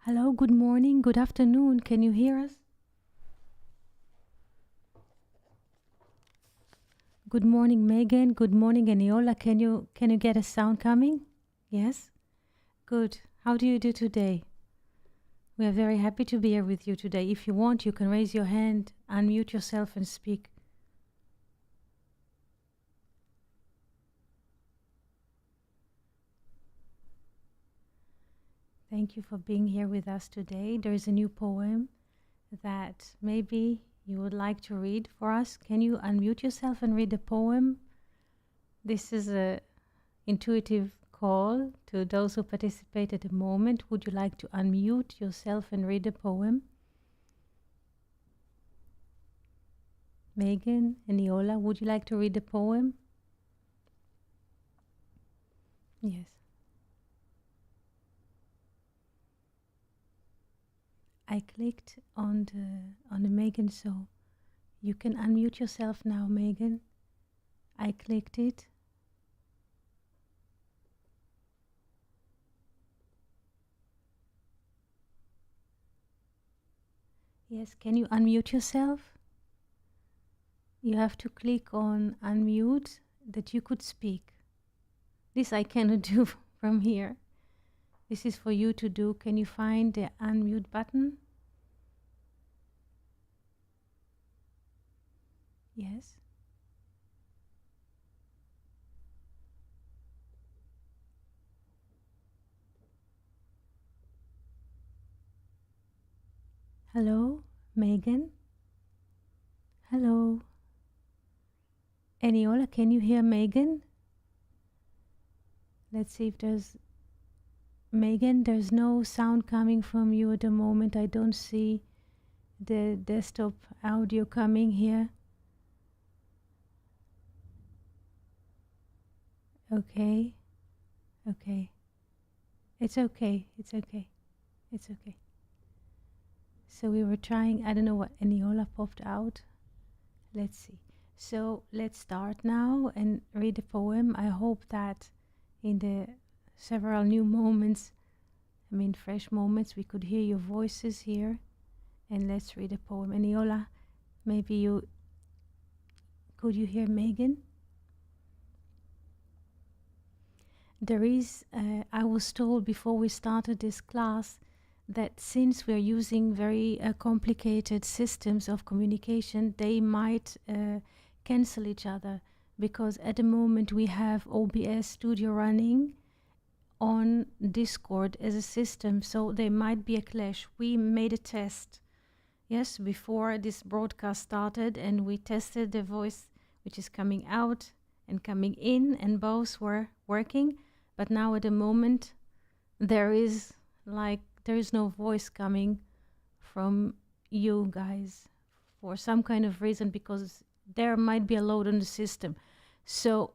Hello, good morning, good afternoon. Can you hear us? Good morning, Megan. Good morning, Eniola. Can you get a sound coming? Yes? Good. How do you do today? We are very happy to be here with you today. If you want, you can raise your hand, unmute yourself and speak. Thank you for being here with us today. There is a new poem that maybe you would like to read for us. Can you unmute yourself and read the poem? This is a intuitive call to those who participate at the moment. Would you like to unmute yourself and read the poem? Megan and Iola, would you like to read the poem? Yes. I clicked on the Megan, so you can unmute yourself now, Megan. I clicked it. Yes, can you unmute yourself? You have to click on unmute that you could speak. This I cannot do from here. This is for you to do. Can you find the unmute button? Yes. Hello, Megan? Hello? Eniola, can you hear Megan? Let's see if there's... Megan, there's no sound coming from you at the moment. I don't see the desktop audio coming here. Okay. Okay. It's okay. It's okay. It's okay. So we were trying, I don't know what Eniola popped out. Let's see. So let's start now and read the poem. I hope that in the several new moments, fresh moments, we could hear your voices here. And let's read the poem. Eniola, maybe could you hear Megan? There is, I was told before we started this class that since we're using very complicated systems of communication, they might cancel each other, because at the moment we have OBS Studio running on Discord as a system, so there might be a clash. We made a test, yes, before this broadcast started, and we tested the voice which is coming out and coming in, and both were working. But now at the moment there is no voice coming from you guys for some kind of reason, because there might be a load on the system. So,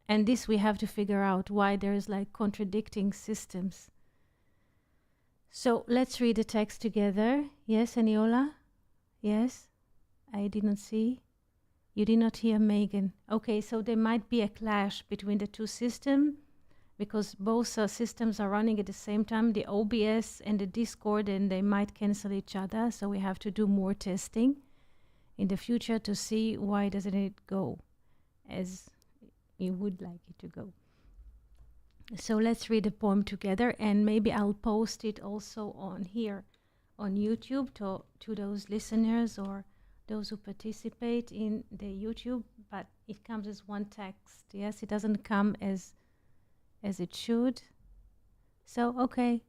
and this we have to figure out why there is contradicting systems. So let's read the text together. Yes, Eniola? Yes? I did not see. You did not hear Megan. Okay, so there might be a clash between the two systems, because both systems are running at the same time, the OBS and the Discord, and they might cancel each other. So we have to do more testing in the future to see why doesn't it go as you would like it to go. So let's read the poem together, and maybe I'll post it also on here on YouTube to those listeners or those who participate in the YouTube, but it comes as one text. Yes, it doesn't come as it should. So, okay,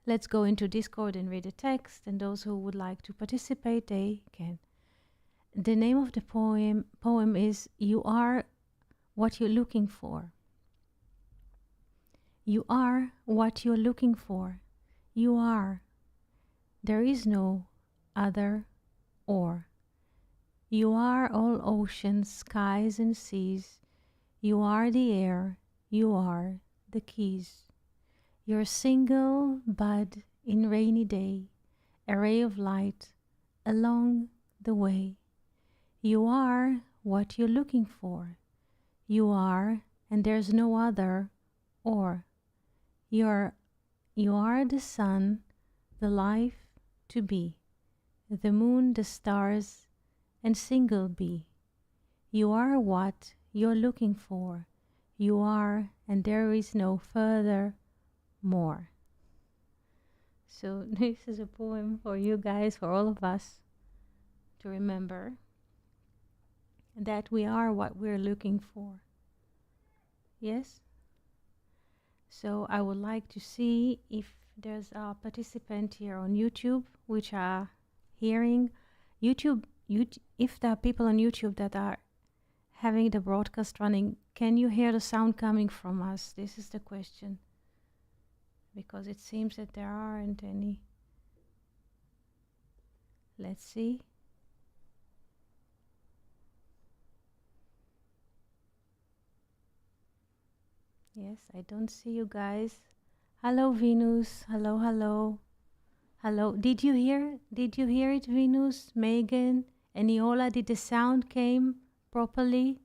let's go into Discord and read the text, and those who would like to participate, they can. The name of the poem is You Are What You're Looking For. You are what you're looking for. You are. There is no other or. You are all oceans, skies and seas. You are the air. You are the keys. You're a single bud in rainy day, a ray of light along the way. You are what you're looking for. You are, and there's no other or. You are the sun the life to be, the moon, the stars, and single be. You are what you're looking for. You are, and there is no further more. So this is a poem for you guys, for all of us, to remember that we are what we're looking for. Yes? So I would like to see if there's a participant here on YouTube which are hearing YouTube. If there are people on YouTube that are having the broadcast running, can you hear the sound coming from us? This is the question. Because it seems that there aren't any. Let's see. Yes, I don't see you guys. Hello, Venus. Hello, hello. Hello. Did you hear it, Venus, Megan, and Iola? Did the sound came properly?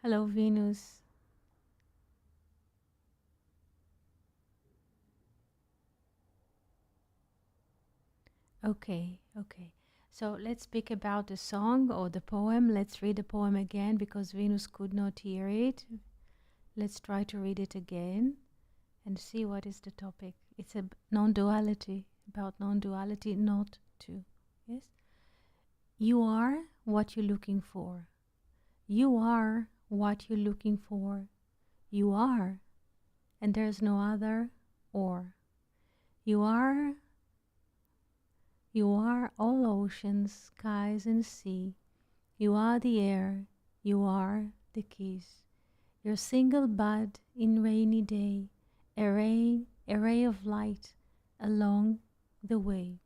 Hello, Venus. Okay, okay. So let's speak about the song or the poem. Let's read the poem again because Venus could not hear it. Let's try to read it again and see what is the topic. It's a non-duality, about non-duality, not two. Yes? You are what you're looking for. You are what you're looking for. You are, and there's no other or. You are all oceans, skies, and sea. You are the air. You are the keys. Your single bud in rainy day, a ray of light along the way.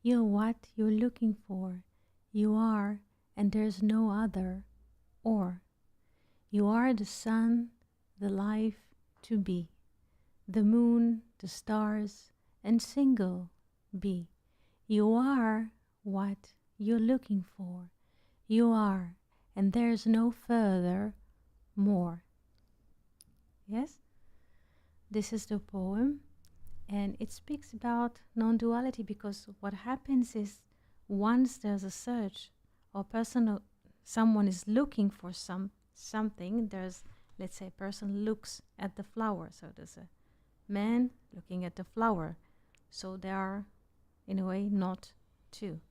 You're what you're looking for. You are, and there's no other or. You are the sun, the life to be, the moon, the stars, and single be. You are what you're looking for. You are, and there's no further more. Yes? This is the poem, and it speaks about non-duality because what happens is once there's a search or someone is looking for something, there's, let's say, a person looks at the flower, so there's a man looking at the flower, so there are in a way not two,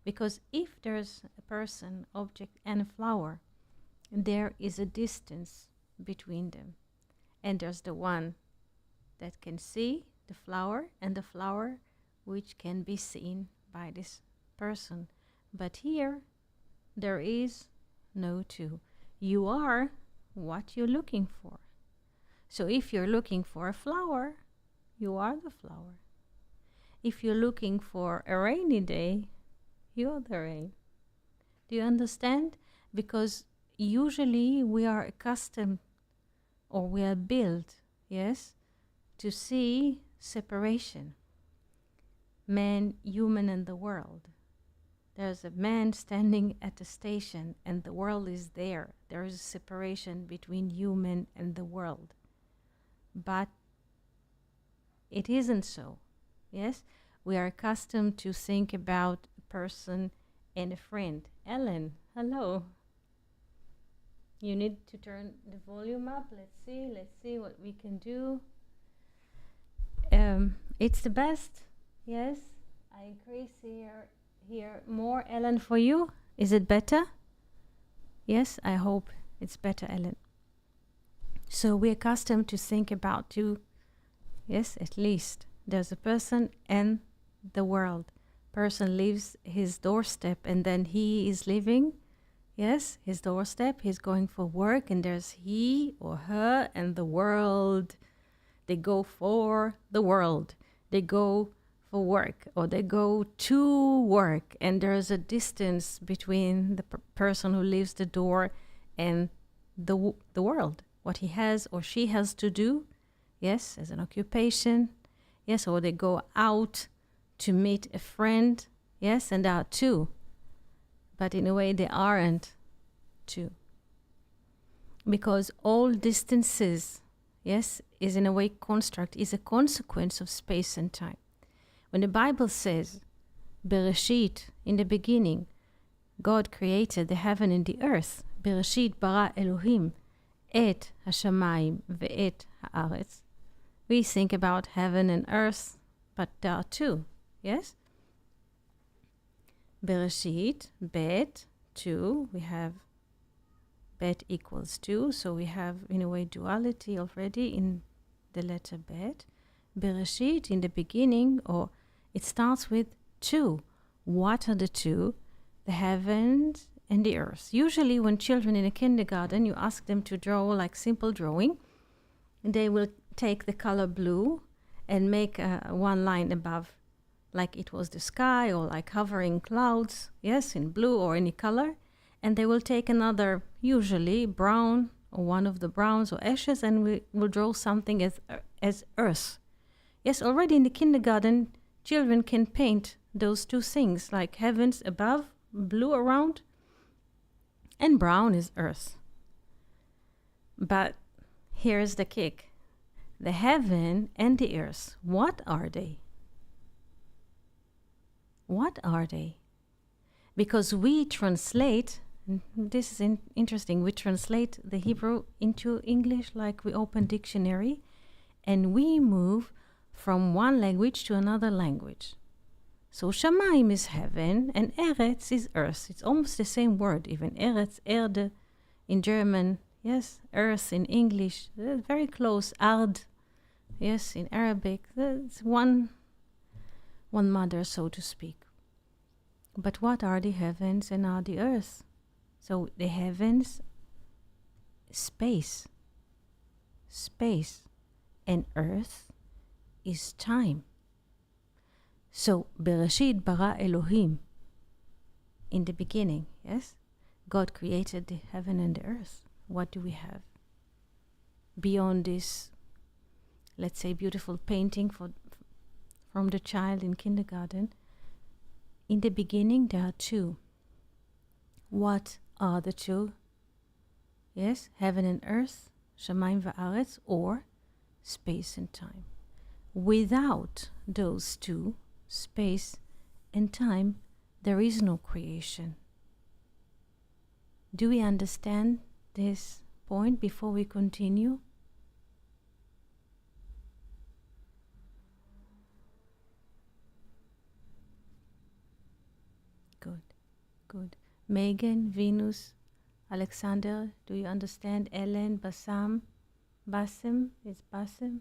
because if there's a person, object, and a flower, there is a distance between them, and there's the one that can see the flower and the flower which can be seen by this person. But here there is no two. You are what you're looking for. So if you're looking for a flower, you are the flower. If you're looking for a rainy day, you're the rain. Do you understand? Because usually we are accustomed, or we are built, yes, to see separation. Man, human, and the world. There's a man standing at the station and the world is there. There is a separation between human and the world. But it isn't so. Yes? We are accustomed to think about a person and a friend. Ellen, hello. You need to turn the volume up. Let's see what we can do. It's the best. Yes? I increase here more, Ellen, for you. Is it better? Yes, I hope it's better, Ellen. So we're accustomed to think about two, yes, at least. There's a person and the world. Person leaves his doorstep and then he is leaving, yes, his doorstep. He's going for work and there's he or her and the world. They go for the world. They go for work or they go to work, and there's a distance between the person who leaves the door and the world, what he has or she has to do, yes, as an occupation, yes, or they go out to meet a friend, yes, and there are two, but in a way they aren't two, because all distances, yes, is in a way construct, is a consequence of space and time. When the Bible says, Bereshit, in the beginning, God created the heaven and the earth, Bereshit bara Elohim et hashamayim ve'et haaretz, we think about heaven and earth, but there are two, yes? Bereshit, bet, two, we have bet equals two, so we have in a way duality already in the letter bet. Bereshit, in the beginning, or it starts with two. What are the two? The heavens and the earth. Usually when children in a kindergarten, you ask them to draw like simple drawing, they will take the color blue and make one line above, like it was the sky or like hovering clouds, yes, in blue or any color. And they will take another, usually brown or one of the browns or ashes, and we will draw something as earth. Yes, already in the kindergarten, children can paint those two things, like heavens above, blue around, and brown is earth. But here's the kick. The heaven and the earth, what are they? What are they? Because we translate, this is interesting, we translate the Hebrew into English like we open dictionary, and we move from one language to another language. So Shamayim is heaven and Eretz is earth. It's almost the same word, even Eretz, Erde in German, yes, earth in English, very close, Ard, yes, in Arabic. It's one mother, so to speak. But what are the heavens and are the earth? So the heavens, space, and earth is time. So Bereshit bara Elohim, in the beginning, yes, God created the heaven and the earth. What do we have beyond this, let's say, beautiful painting from the child in kindergarten? In the beginning there are two. What are the two? Yes, heaven and earth, Shamayim va'aretz, or space and time. Without those two, space and time, there is no creation. Do we understand this point before we continue? Good. Megan, Venus, Alexander, do you understand? Ellen, Bassem, is Bassem?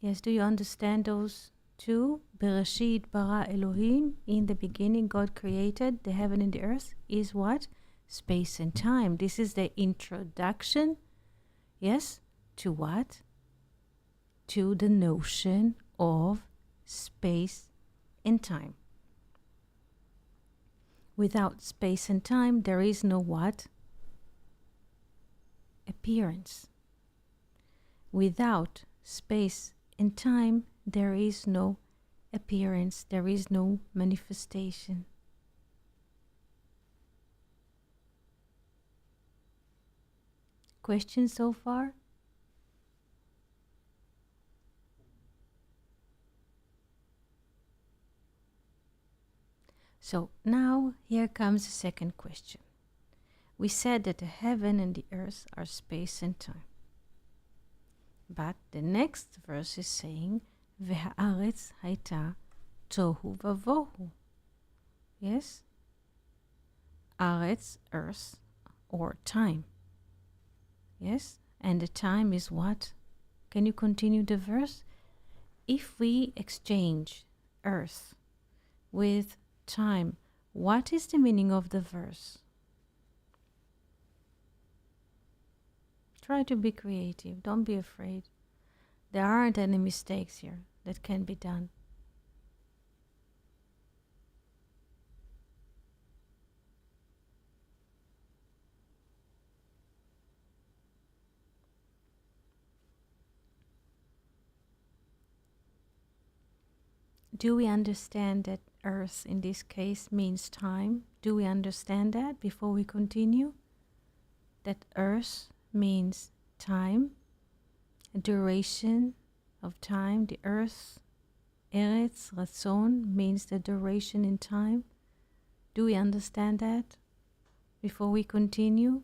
Yes, do you understand those two? Bereshit bara Elohim, in the beginning God created the heaven and the earth, is what? Space and time. This is the introduction, yes, to what? To the notion of space and time. Without space and time, there is no what? Appearance. Without space and time, there is no appearance, there is no manifestation. Questions so far? So now here comes the second question. We said that the heaven and the earth are space and time. But the next verse is saying, V'ha'aretz hayta tohu vavohu. Yes? Aretz, earth, or time. Yes? And the time is what? Can you continue the verse? If we exchange earth with time, what is the meaning of the verse? Try to be creative. Don't be afraid. There aren't any mistakes here that can be done. Do we understand that earth in this case means time? Do we understand that before we continue? That earth means time, duration of time. The earth, Eretz, Ratzon, means the duration in time. Do we understand that before we continue?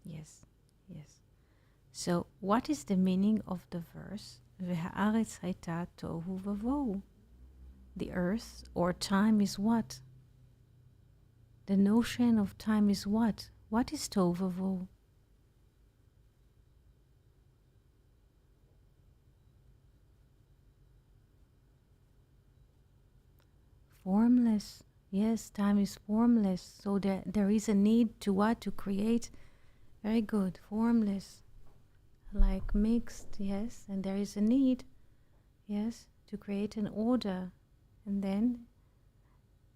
Yes, yes. So, what is the meaning of the verse? V'ha'aretz hayta tohu vavohu. The earth or time is what? The notion of time is what? What is tohu vavohu? Formless. Yes, time is formless. So there is a need to what? To create. Very good. Formless. Like mixed, yes. And there is a need, yes, to create an order. And then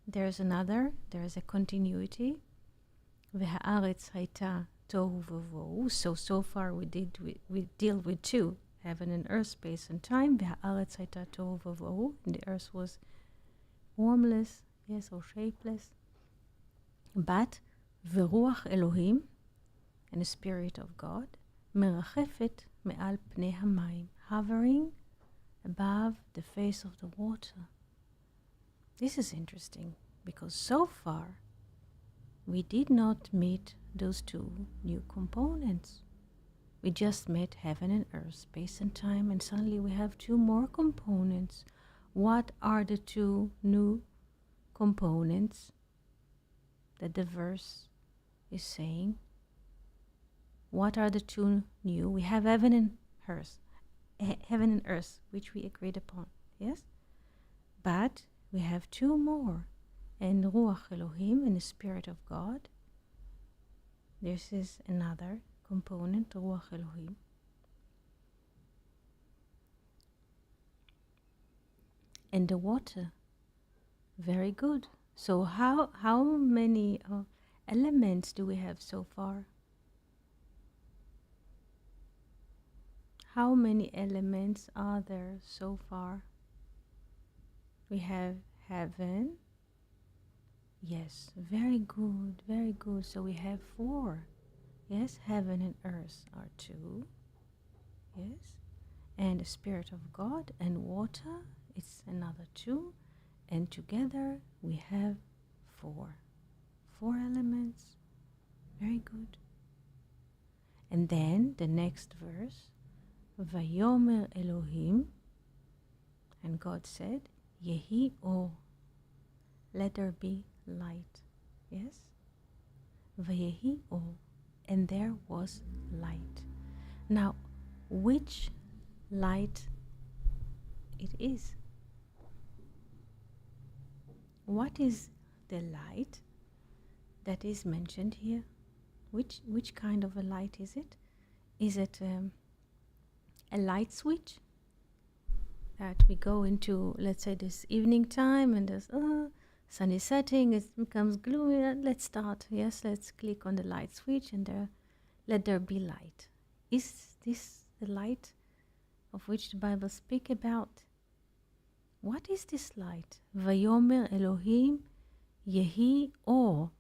there's a continuity. V'ha'aretz hayta tohu vavohu. So far we deal with two. Heaven and earth, space and time. V'ha'aretz hayta tohu vavohu. And the earth was formless, yes, or shapeless. But v'ruach Elohim, and the Spirit of God, merachefet me'al pnei hamayim, hovering above the face of the water. This is interesting, because so far we did not meet those two new components. We just met heaven and earth, space and time, and suddenly we have two more components. What are the two new components that the verse is saying? What are the two new? We have heaven and earth, which we agreed upon, yes? But we have two more, and Ruach Elohim, and the Spirit of God. This is another component, Ruach Elohim. And the water, very good. So how many elements do we have so far? How many elements are there so far? We have heaven. Yes, very good, very good. So we have four. Yes, heaven and earth are two. Yes, and the Spirit of God and water, it's another two. And together we have four. Four elements. Very good. And then the next verse, Vayomer Elohim, and God said, Yehi or, let there be light. Yes? Vayehi or, and there was light. Now, which light it is? What is the light that is mentioned here? Which kind of a light is it? Is it a light switch that we go into, let's say, this evening time, and there's sun is setting, it becomes gloomy, let's start, yes, let's click on the light switch, and let there be light. Is this the light of which the Bible speaks about? What is this light? Vayomer Elohim Yehi Or.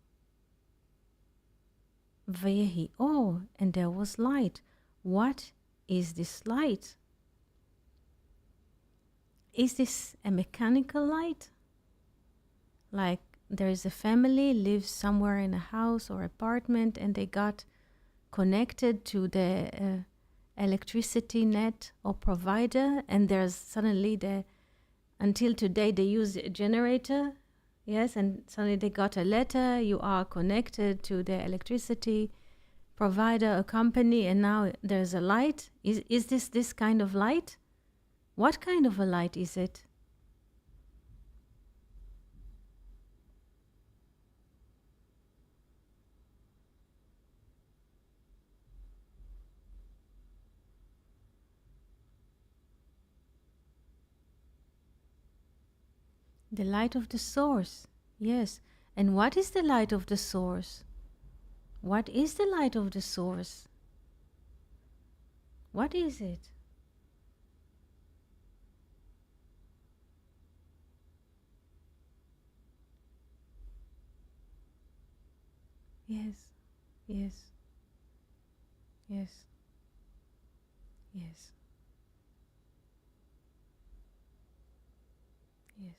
Vayehi Or, and there was light. What is this light? Is this a mechanical light? Like there is a family, lives somewhere in a house or apartment, and they got connected to the electricity net or provider, and there's suddenly until today they use a generator Yes, and suddenly they got a letter, you are connected to the electricity provider, a company, and now there's a light. Is this kind of light? What kind of a light is it? The light of the source. Yes. And what is the light of the source? What is the light of the source? What is it? Yes. Yes. Yes. Yes. Yes.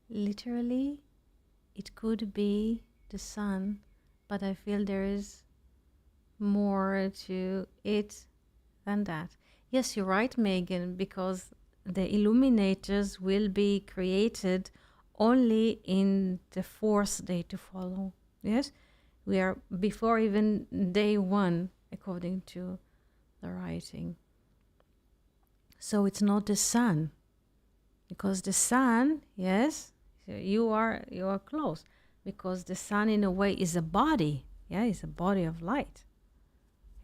Literally, it could be the sun, but I feel there is more to it than that. Yes, you're right, Megan, because the illuminators will be created only in the fourth day to follow. Yes, we are before even day one, according to the writing. So it's not the sun, because the sun, yes, you are close, because the sun in a way is a body. Yeah, it's a body of light.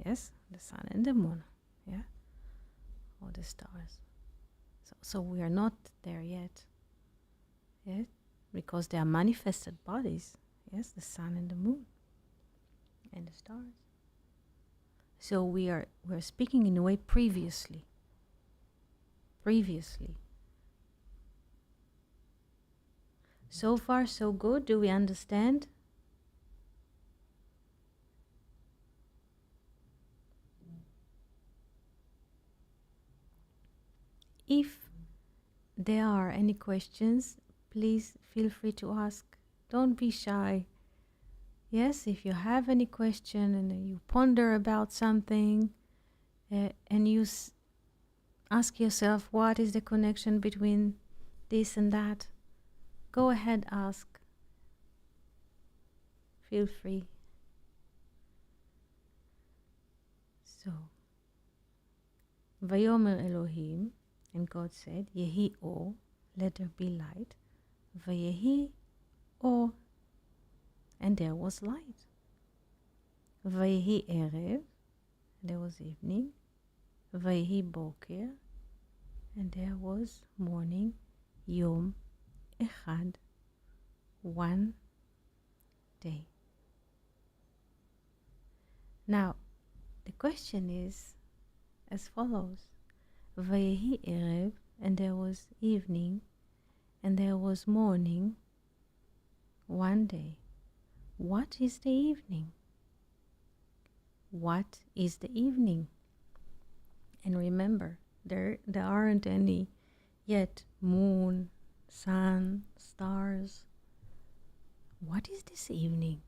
Yes, the sun and the moon. Yeah, or the stars. So we are not there yet. Yes, because they are manifested bodies. Yes, the sun and the moon and the stars. So we're speaking in a way previously. Previously. So far, so good. Do we understand? If there are any questions, please feel free to ask. Don't be shy. Yes, if you have any question and you ponder about something and you ask yourself what is the connection between this and that, go ahead, ask. Feel free. So, Vayomer Elohim, and God said, Yehi Or, let there be light. Vayehi Or, and there was light. Vayehi Erev, there was evening. Vayehi Boker, and there was morning. Yom Echad, one day. Now, the question is as follows. Vayehi Erev, and there was evening, and there was morning, one day. What is the evening? What is the evening? And remember, there aren't any yet moon, sun, stars. What is this evening?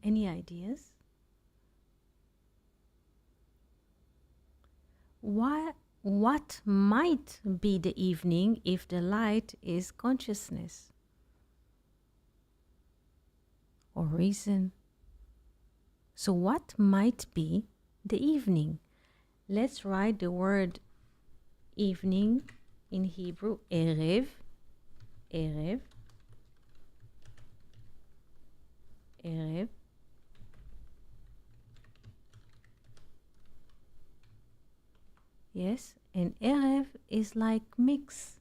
Any ideas? What might be the evening if the light is consciousness or reason? So what might be the evening? Let's write the word evening in Hebrew, Erev, Erev, Erev. Yes, and Erev is like mix.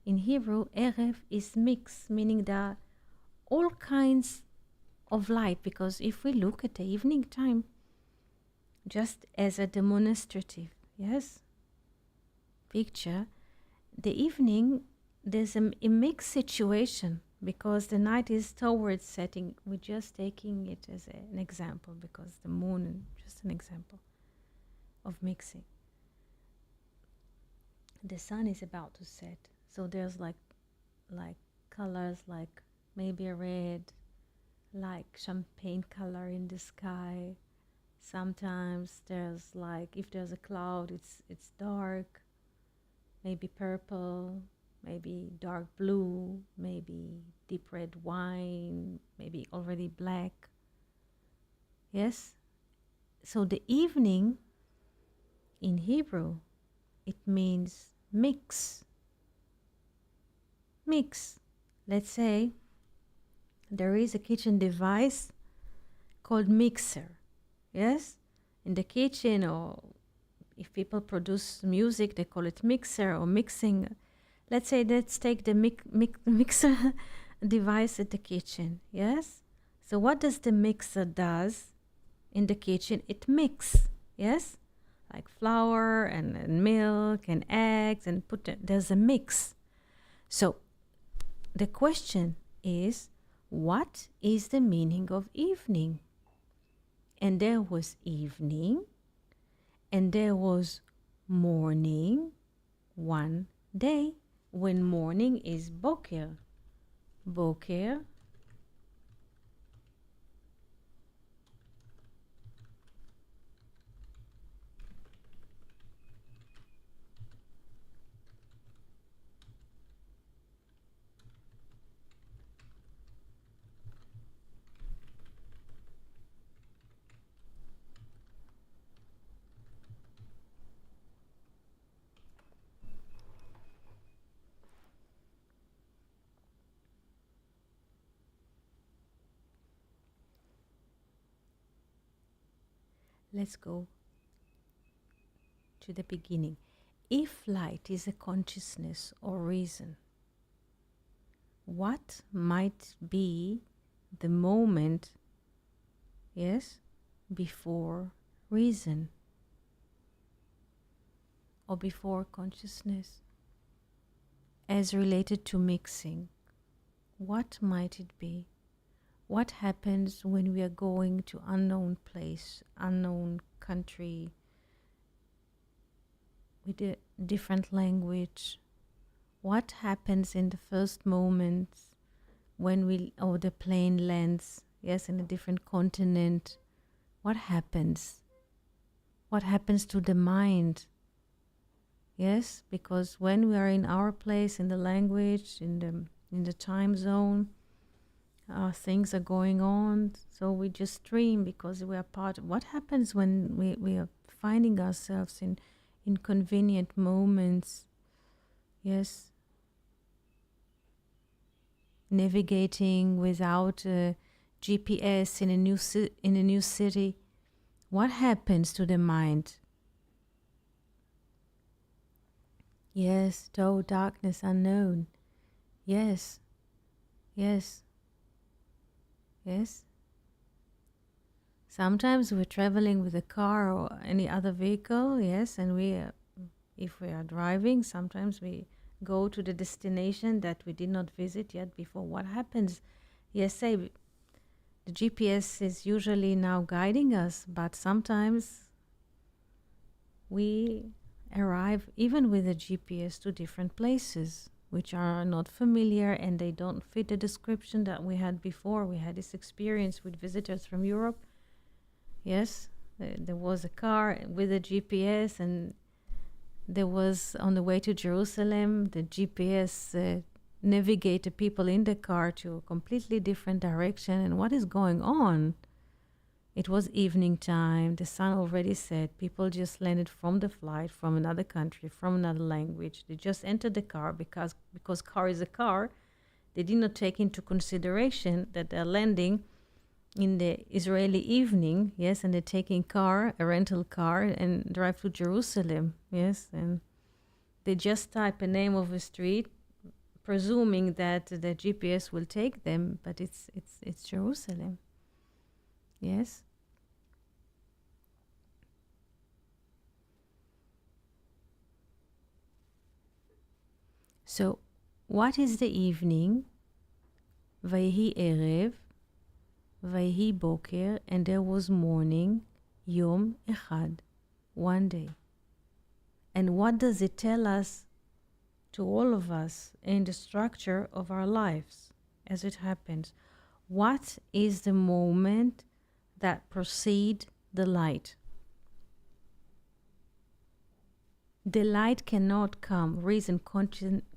In Hebrew, Erev is mix, meaning there are all kinds of light, because if we look at the evening time, just as a demonstrative, yes, picture, the evening, there's a mixed situation, because the night is towards setting. We're just taking it as an example, because the moon, just an example of mixing. The sun is about to set, so there's like colors, like maybe a red, like champagne color in the sky. Sometimes there's like, if there's a cloud, it's dark, maybe purple, maybe dark blue, maybe deep red wine, maybe already black. Yes? So the evening in Hebrew, it means mix. Mix. Let's say there is a kitchen device called mixer. Yes? In the kitchen, or if people produce music, they call it mixer or mixing. Let's take the mixer device at the kitchen. Yes? So what does the mixer does in the kitchen? It mix. Yes? Like flour and milk and eggs, and there's a mix. So the question is, what is the meaning of evening? And there was evening, and there was morning one day, when morning is boker. Boker. Let's go to the beginning. If light is a consciousness or reason, what might be the moment, yes, before reason or before consciousness, as related to mixing? What might it be? What happens when we are going to unknown place, unknown country, with a different language? What happens in the first moments when the plane lands, yes, in a different continent? What happens? What happens to the mind? Yes, because when we are in our place, in the language, in the time zone, things are going on, so we just dream because we are part of. What happens when we are finding ourselves in inconvenient moments? Yes, navigating without a GPS in a new city. What happens to the mind? Yes, though darkness unknown. Yes, yes, yes. Sometimes we're traveling with a car or any other vehicle, yes, and if we are driving, sometimes we go to the destination that we did not visit yet before. What happens? Yes, say the GPS is usually now guiding us, but sometimes we arrive even with a GPS to different places which are not familiar, and they don't fit the description that we had before. We had this experience with visitors from Europe. Yes, there was a car with a GPS, and there was, on the way to Jerusalem, the GPS navigated people in the car to a completely different direction. And what is going on? It was evening time, the sun already set, people just landed from the flight, from another country, from another language. They just entered the car because car is a car. They did not take into consideration that they're landing in the Israeli evening, yes, and they're taking a rental car, and drive to Jerusalem, yes, and they just type a name of a street, presuming that the GPS will take them, but it's Jerusalem. Yes. So, what is the evening? Vayhi erev, vayhi boker, and there was morning, yom echad, one day. And what does it tell us to all of us in the structure of our lives as it happens? What is the moment that precede the light? The light cannot come, reason,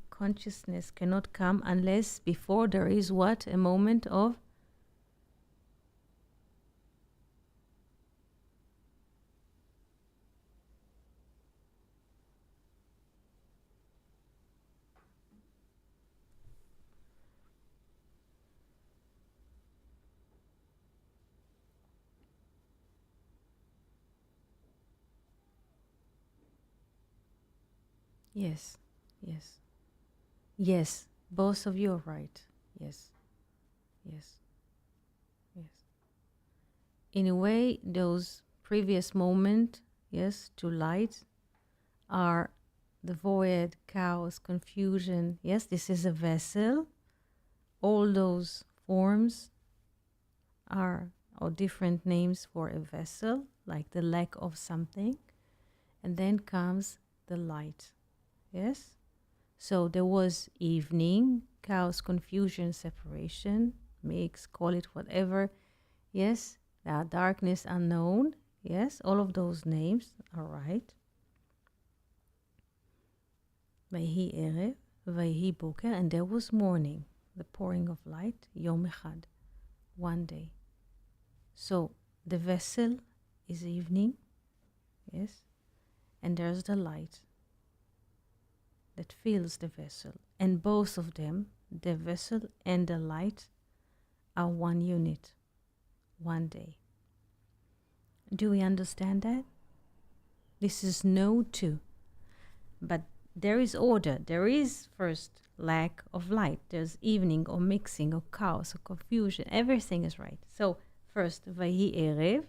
consciousness cannot come unless before there is what? A moment of yes, yes, yes. Both of you are right. Yes, yes, yes. In a way, those previous moments, yes, to light, are the void, chaos, confusion. Yes, this is a vessel. All those forms are or different names for a vessel, like the lack of something. And then comes the light. Yes? So there was evening, chaos, confusion, separation, mix, call it whatever. Yes? Darkness, unknown. Yes? All of those names are right. Vayhi erev, vayhi boker, and there was morning, the pouring of light, yom echad, one day. So the vessel is evening, yes, and there's the light that fills the vessel. And both of them, the vessel and the light, are one unit, one day. Do we understand that? This is no two. But there is order. There is first lack of light. There's evening or mixing or chaos or confusion. Everything is right. So first, Vayhi Erev,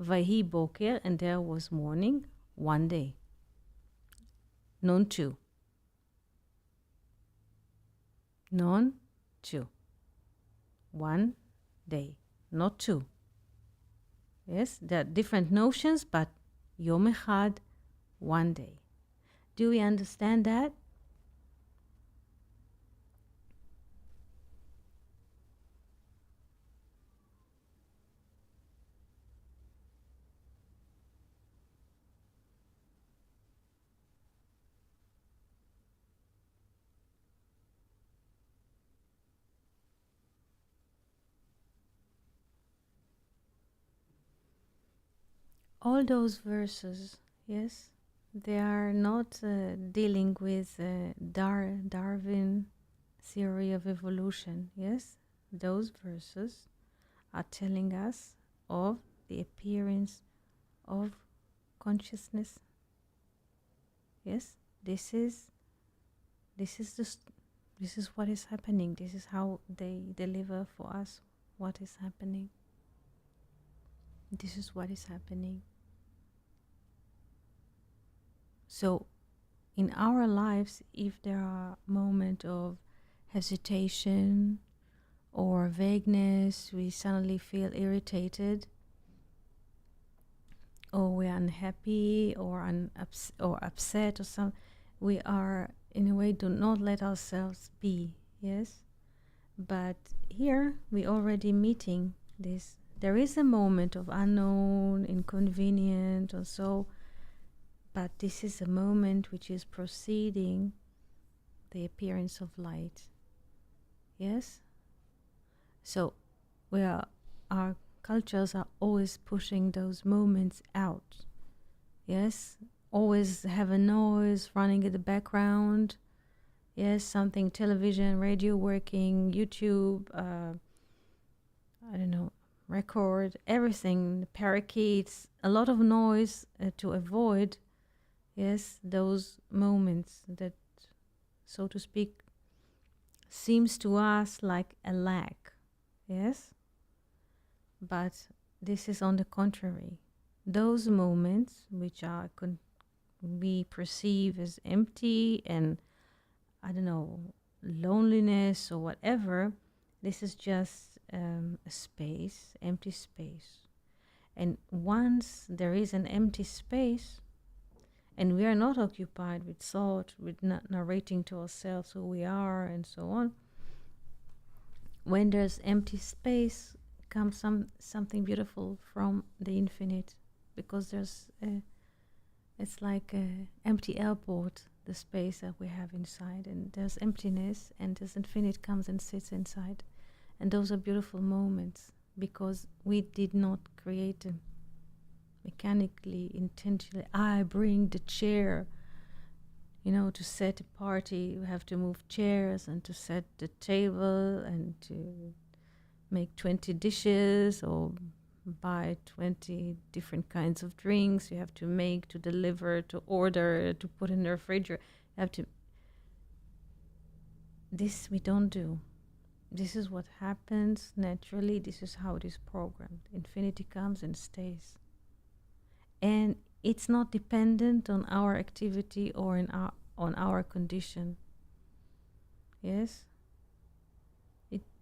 Vayhi Boker, and there was morning, one day. Non two. Non two. One day, not two. Yes, there are different notions, but Yom Echad, one day. Do we understand that? All those verses, yes, they are not dealing with Darwin theory of evolution. Yes, those verses are telling us of the appearance of consciousness. Yes, this is what is happening. This is how they deliver for us what is happening. This is what is happening. So in our lives, if there are moments of hesitation or vagueness, we suddenly feel irritated, or we're unhappy or upset or something, we are, in a way, do not let ourselves be, yes? But here, we already meeting this. There is a moment of unknown, inconvenient, or so, but this is a moment which is preceding the appearance of light. Yes? So our cultures are always pushing those moments out. Yes? Always have a noise running in the background. Yes, something, television, radio working, YouTube, I don't know, record, everything, parakeets, a lot of noise to avoid, yes, those moments that, so to speak, seems to us like a lack, yes? But this is on the contrary. Those moments which are we perceive as empty and, I don't know, loneliness or whatever, this is just a space, empty space. And once there is an empty space, and we are not occupied with thought, with narrating to ourselves who we are and so on, when there's empty space, comes something beautiful from the infinite, because it's like a empty airport, the space that we have inside, and there's emptiness, and this infinite comes and sits inside, and those are beautiful moments because we did not create them mechanically, intentionally. I bring the chair. To set a party, you have to move chairs and to set the table and to make 20 dishes or buy 20 different kinds of drinks. You have to make, to deliver, to order, to put in the refrigerator. You have to. This we don't do. This is what happens naturally. This is how it is programmed. Infinity comes and stays. And it's not dependent on our activity or on our condition. Yes?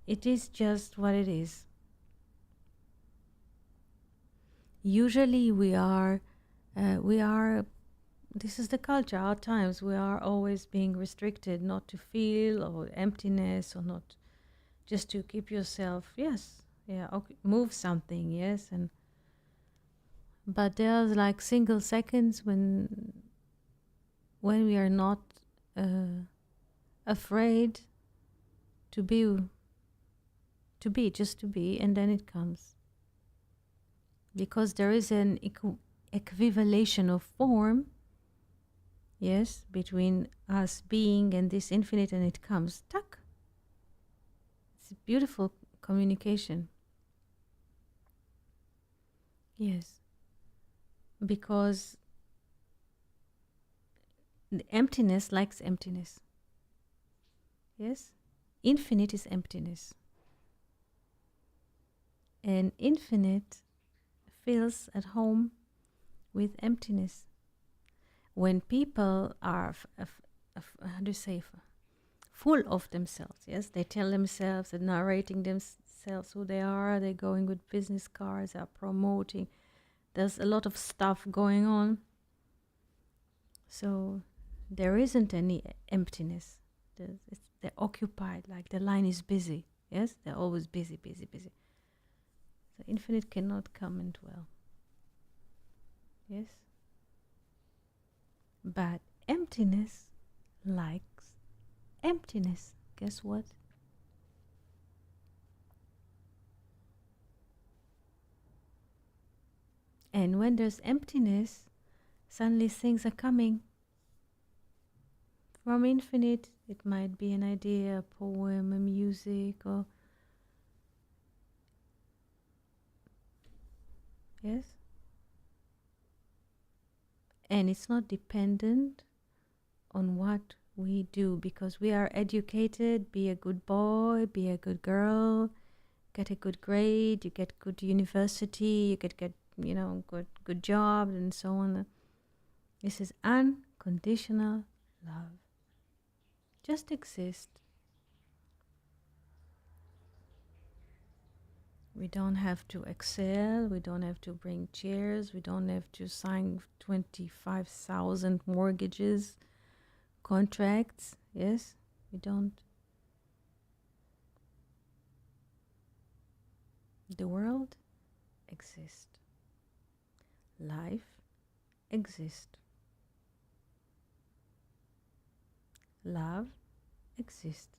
It is just what it is. Usually we are, this is the culture, our times, we are always being restricted not to feel or emptiness, or not just to keep yourself, okay, move something, yes, but there's like single seconds when we are not afraid to be, just to be, and then it comes. Because there is an equivalation of form, yes, between us being and this infinite, and it comes, tak. It's a beautiful communication. Yes. Because the emptiness likes emptiness. Yes? Infinite is emptiness. And infinite feels at home with emptiness. When people are, full of themselves, yes? They tell themselves, they're narrating themselves who they are, they're going with business cards, they're promoting. There's a lot of stuff going on. So there isn't any emptiness. They're occupied, like the line is busy. Yes, they're always busy, busy, busy. The infinite cannot come and dwell. Yes? But emptiness likes emptiness. Guess what? And when there's emptiness, suddenly things are coming from infinite. It might be an idea, a poem, a music, or yes. And it's not dependent on what we do, because we are educated. Be a good boy, be a good girl, get a good grade, you get good university, you get good job, and so on. This is unconditional love. Just exist. We don't have to excel, we don't have to bring chairs, we don't have to sign 25,000 mortgages, contracts, yes? We don't. The world exists. Life exists. Love exists.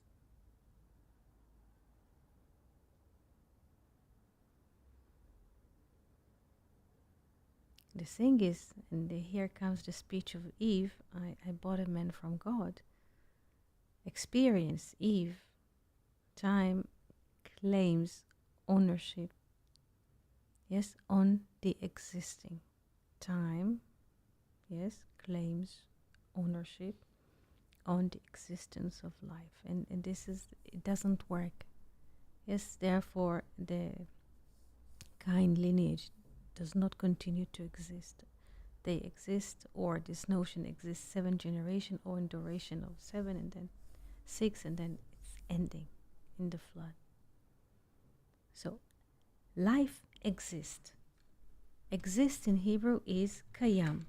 The thing is, and here comes the speech of Eve, I bought a man from God. Experience, Eve, time claims ownership, yes, on the existing. Time, yes, claims ownership on the existence of life. And this is, it doesn't work. Yes, therefore the kind lineage does not continue to exist. They exist, or this notion exists 7 generations, or in duration of 7, and then 6, and then it's ending in the flood. So life exists. Exist in Hebrew is kayam.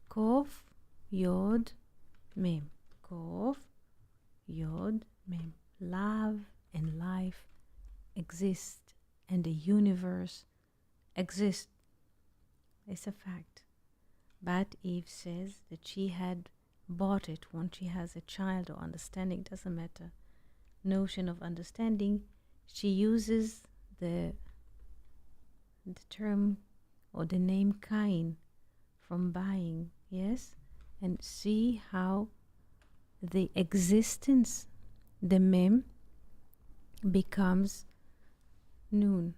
Kof, Yod, Mem. Kof, Yod, Mem. Love and life exist and the universe exists. It's a fact. But Eve says that she had bought it once she has a child, or understanding, doesn't matter. Notion of understanding, she uses the term or the name Cain from buying, yes? And see how the existence, the mem, becomes noon,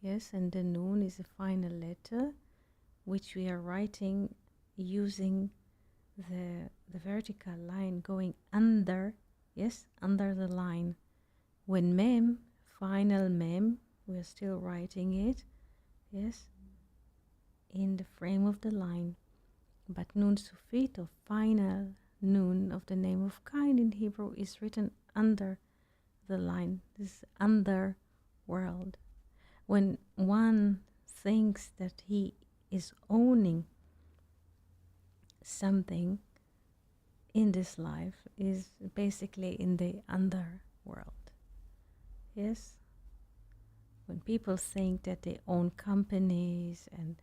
yes? And the noon is a final letter which we are writing using the vertical line going under, yes, under the line. When mem, final mem, we are still writing it, yes, in the frame of the line. But nun sufit, or final nun of the name of Cain in Hebrew, is written under the line, this under world. When one thinks that he is owning something in this life, is basically in the underworld. Yes? When people think that they own companies, and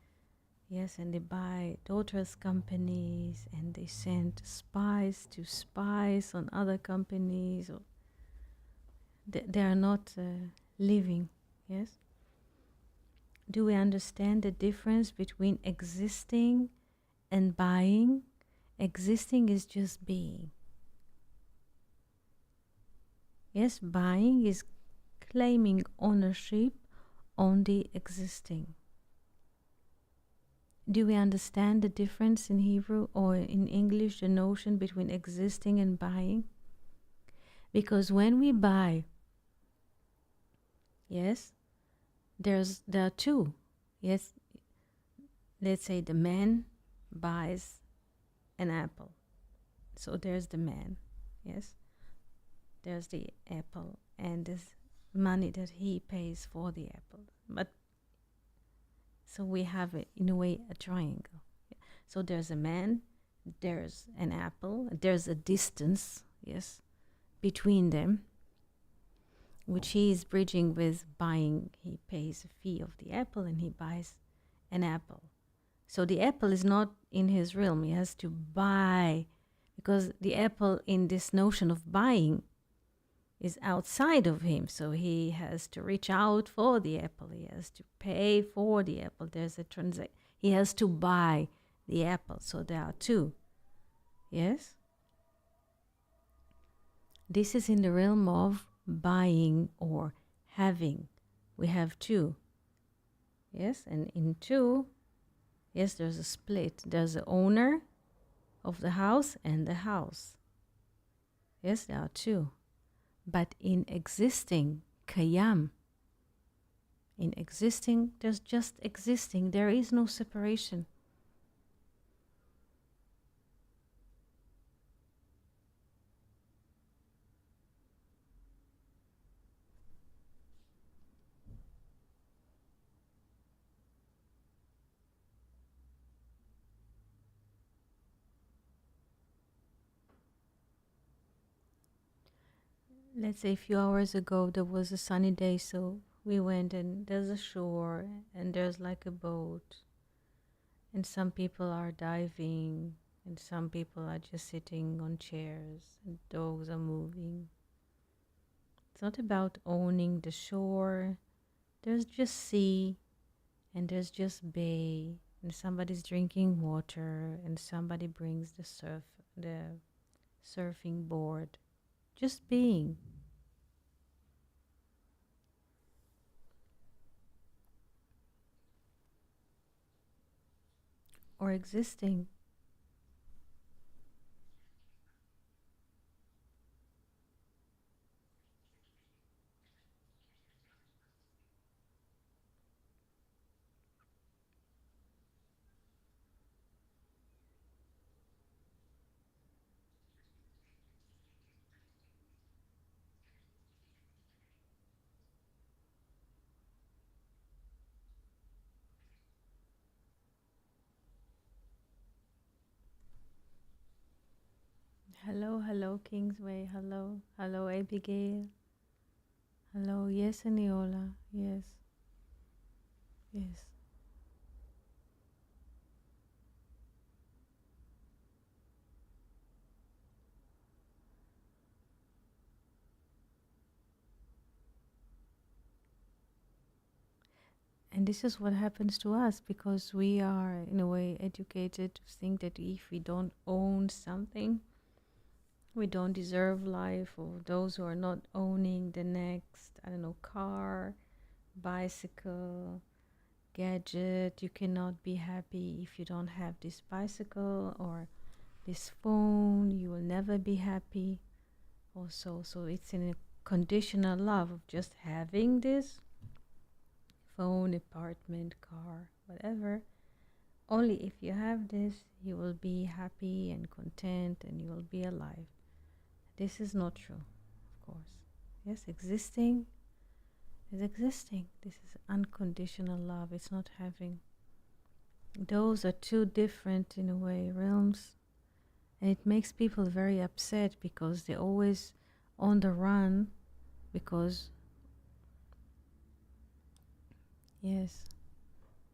yes, and they buy daughters' companies, and they send spies to spies on other companies, or they are not living. Yes? Do we understand the difference between existing and buying? Existing is just being. Yes, buying is claiming ownership on the existing. Do we understand the difference in Hebrew or in English, the notion between existing and buying? Because when we buy, yes, there are two. Yes, let's say the man buys an apple. So there's the man, yes. There's the apple and this money that he pays for the apple. But so we have it in a way a triangle. So there's a man, there's an apple, there's a distance, yes, between them, which he is bridging with buying. He pays a fee of the apple and he buys an apple. So the apple is not in his realm. He has to buy, because the apple in this notion of buying is outside of him. So he has to reach out for the apple. He has to pay for the apple. There's a transaction. He has to buy the apple. So there are two. Yes? This is in the realm of buying or having. We have two. Yes? And in two, yes, there's a split. There's the owner of the house and the house. Yes, there are two. But in existing, kayam, in existing, there's just existing. There is no separation. Let's say a few hours ago, there was a sunny day, so we went and there's a shore and there's like a boat. And some people are diving and some people are just sitting on chairs and dogs are moving. It's not about owning the shore. There's just sea and there's just bay and somebody's drinking water and somebody brings the surfing board. Just being. Or existing. Hello, hello, Kingsway. Hello, hello, Abigail. Hello. Yes, Eniola. Yes. Yes. And this is what happens to us because we are, in a way, educated to think that if we don't own something, we don't deserve life, or those who are not owning the next, I don't know, car, bicycle, gadget, you cannot be happy if you don't have this bicycle or this phone, you will never be happy. Also, so it's in a conditional love of just having this phone, apartment, car, whatever. Only if you have this, you will be happy and content and you will be alive. This is not true, of course. Yes, existing is existing. This is unconditional love. It's not having. Those are two different, in a way, realms. And it makes people very upset because they're always on the run because, yes,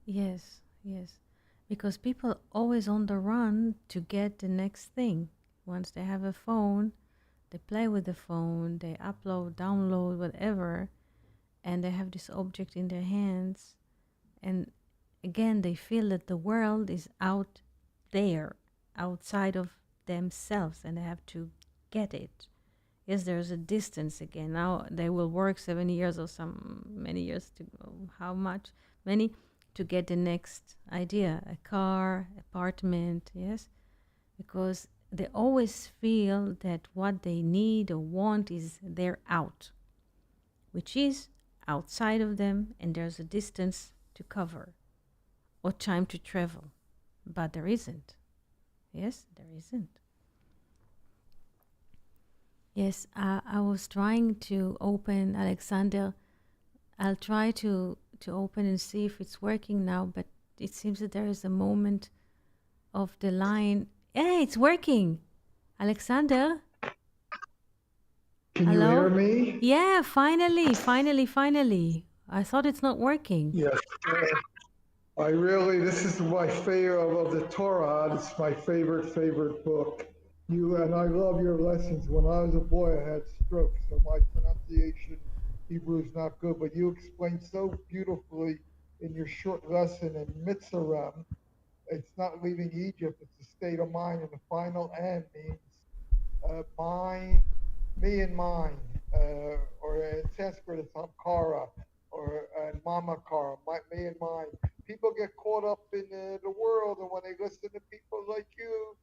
yes, yes. Because people always on the run to get the next thing. Once they have a phone, they play with the phone, they upload, download, whatever, and they have this object in their hands. And again, they feel that the world is out there, outside of themselves, and they have to get it. Yes, there's a distance again. Now they will work 7 years or many years to how much? Many to get the next idea, a car, apartment, yes? Because they always feel that what they need or want is they're out, which is outside of them, and there's a distance to cover or time to travel. But there isn't. Yes, there isn't. Yes, I was trying to open Alexander. I'll try to open and see if it's working now, but it seems that there is a moment of the line. Hey, it's working. Alexander? Can you hear Hello? me? Yeah, finally. I thought it's not working. Yes. I really, this is my favorite of the Torah. It's my favorite book. You and I love your lessons. When I was a boy, I had stroke, so my pronunciation Hebrew is not good. But you explained so beautifully in your short lesson in Mitzrayim. It's not leaving Egypt; it's a state of mind, and the final end means mine, me and mine, or in Sanskrit it's Amkara, or Mama Kara, me and mine. People get caught up in the world, and when they listen to people like you,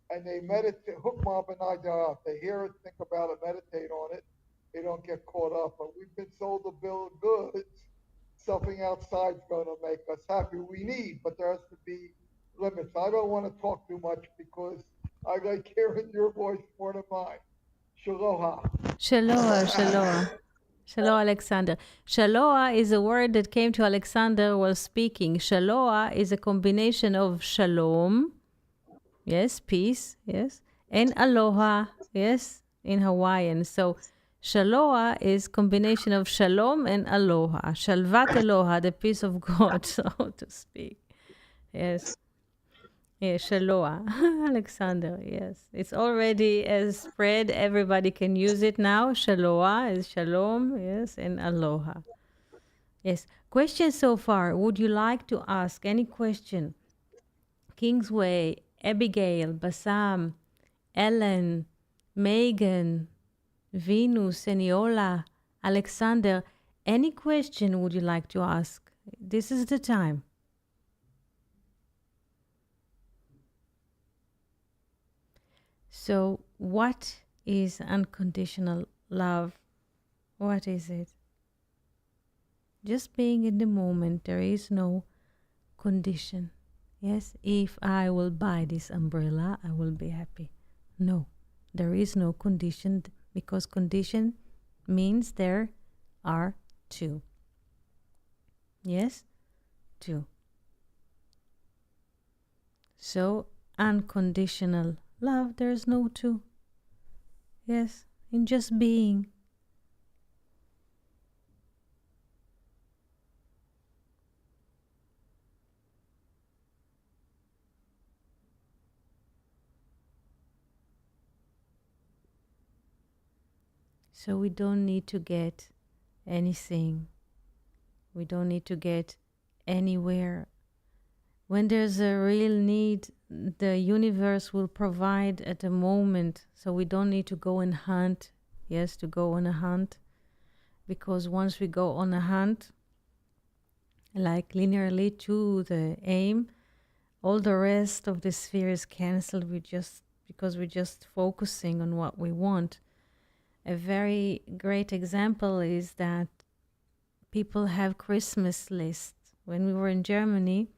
and they meditate, Hukma Benayah, they hear it, think about it, meditate on it, they don't get caught up. But we've been sold a bill of goods. Something outside's going to make us happy. We need, but there has to be limits. I don't want to talk too much because I like hearing your voice more than mine. Shaloha. Shaloah. Shaloah, Alexander. Shaloah is a word that came to Alexander while speaking. Shaloah is a combination of shalom, yes, peace, yes, and aloha, yes, in Hawaiian. So Shaloah is combination of shalom and aloha. Shalvat aloha, the peace of God, so to speak. Yes. Yeah, Shaloah. Alexander, yes. It's already spread. Everybody can use it now. Shaloah is shalom, yes, and aloha. Yes. Question so far. Would you like to ask any question? Kingsway, Abigail, Bassam, Ellen, Megan, Venus, Eniola, Alexander, any question would you like to ask? This is the time. So, what is unconditional love? What is it? Just being in the moment, there is no condition. Yes, if I will buy this umbrella, I will be happy. No, there is no condition because condition means there are two. Yes, two. So, unconditional love, there's no two. Yes, in just being. So we don't need to get anything. We don't need to get anywhere. When there's a real need, the universe will provide at the moment. So we don't need to go and hunt. Yes, to go on a hunt. Because once we go on a hunt, like linearly to the aim, all the rest of the sphere is cancelled. Because we're just focusing on what we want. A very great example is that people have Christmas lists. When we were in Germany,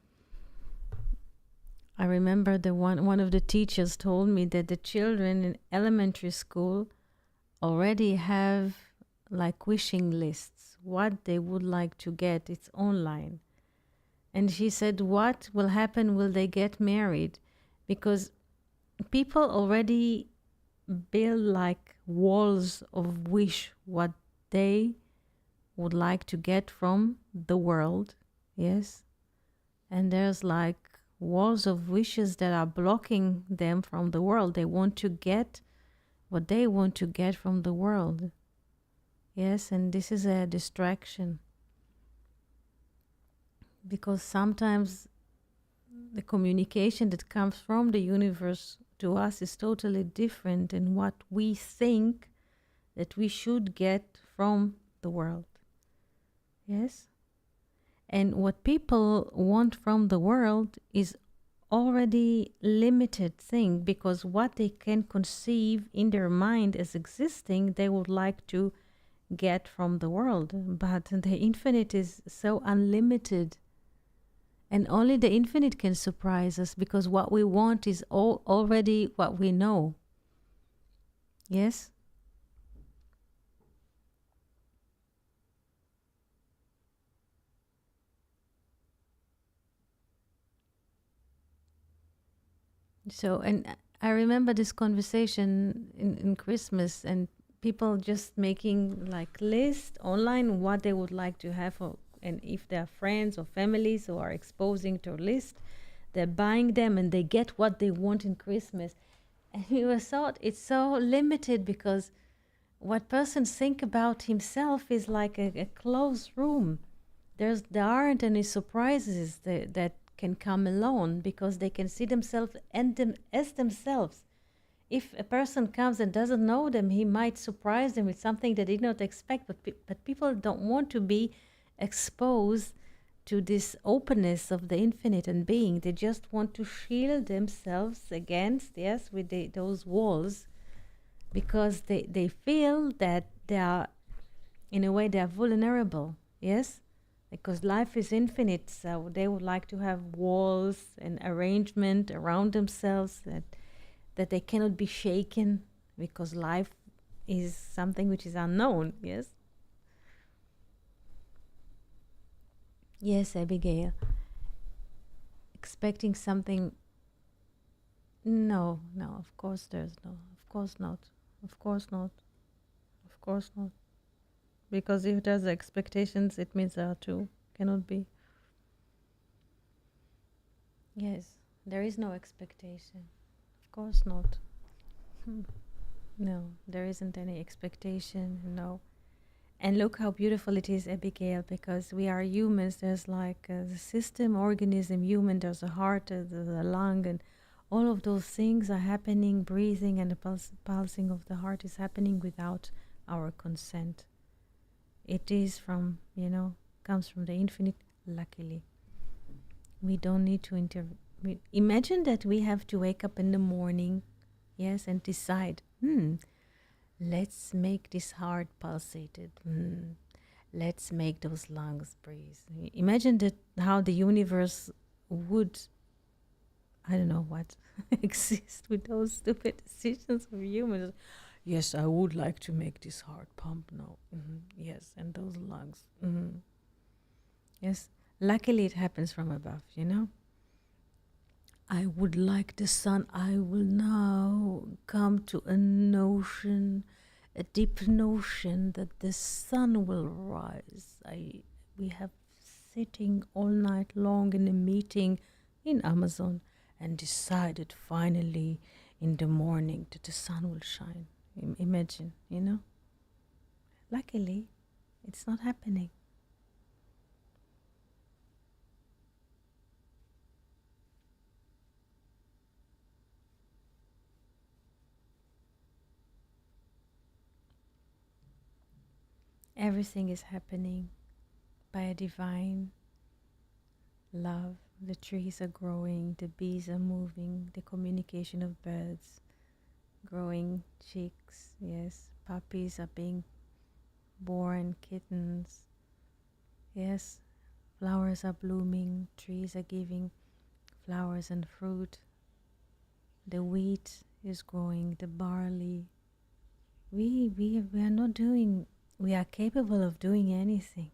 I remember one of the teachers told me that the children in elementary school already have like wishing lists, what they would like to get. It's online. And she said, what will happen? Will they get married? Because people already build like walls of wish, what they would like to get from the world. Yes. And there's like walls of wishes that are blocking them from the world. They want to get what they want to get from the world. Yes, and this is a distraction. Because sometimes the communication that comes from the universe to us is totally different than what we think that we should get from the world. Yes? And what people want from the world is already limited thing, because what they can conceive in their mind as existing, they would like to get from the world. But the infinite is so unlimited. And only the infinite can surprise us, because what we want is already what we know. Yes? So, and I remember this conversation in Christmas, and people just making like lists online what they would like to have, and if they are friends or families who are exposing to a list, they're buying them and they get what they want in Christmas. And we were thought it's so limited, because what persons think about himself is like a closed room. There aren't any surprises that can come alone, because they can see themselves and them as themselves. If a person comes and doesn't know them, he might surprise them with something they did not expect. But people don't want to be exposed to this openness of the infinite and being. They just want to shield themselves against, yes, with those walls, because they feel that they are, in a way, they are vulnerable. Yes? Because life is infinite, so they would like to have walls and arrangement around themselves that they cannot be shaken, because life is something which is unknown. Yes? Yes, Abigail. Expecting something. No, of course there's no. Of course not. Of course not. Of course not. Because if there's expectations, it means there are two. Cannot be. Yes, there is no expectation. Of course not. No, there isn't any expectation. No. And look how beautiful it is, Abigail, because we are humans. There's like the system, organism, human. There's a heart, there's a lung, and all of those things are happening. Breathing and the pulsing of the heart is happening without our consent. It is from, comes from the infinite, luckily. We don't need to imagine that we have to wake up in the morning, yes, and decide, let's make this heart pulsated. Let's make those lungs breathe. Imagine that how the universe would, I don't know what, exist with those stupid decisions of humans. Yes, I would like to make this heart pump now. Yes, and those lungs. Yes, luckily it happens from above, I would like the sun. I will now come to a notion, a deep notion that the sun will rise. We have sitting all night long in a meeting in Amazon and decided finally in the morning that the sun will shine. Imagine, luckily, it's not happening. Everything is happening by a divine love. The trees are growing, the bees are moving, the communication of birds, growing chicks, yes, puppies are being born, kittens, yes, flowers are blooming, trees are giving flowers and fruit, the wheat is growing, the barley. We are not doing, we are capable of doing anything.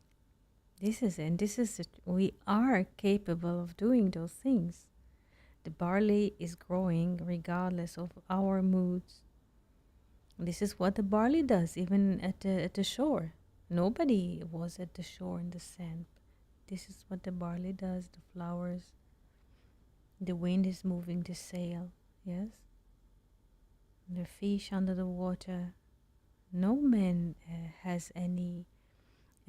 This is it. We are capable of doing those things. The barley is growing regardless of our moods. This is what the barley does, even at the shore. Nobody was at the shore in the sand. This is what the barley does, the flowers. The wind is moving the sail, yes? The fish under the water. No man has any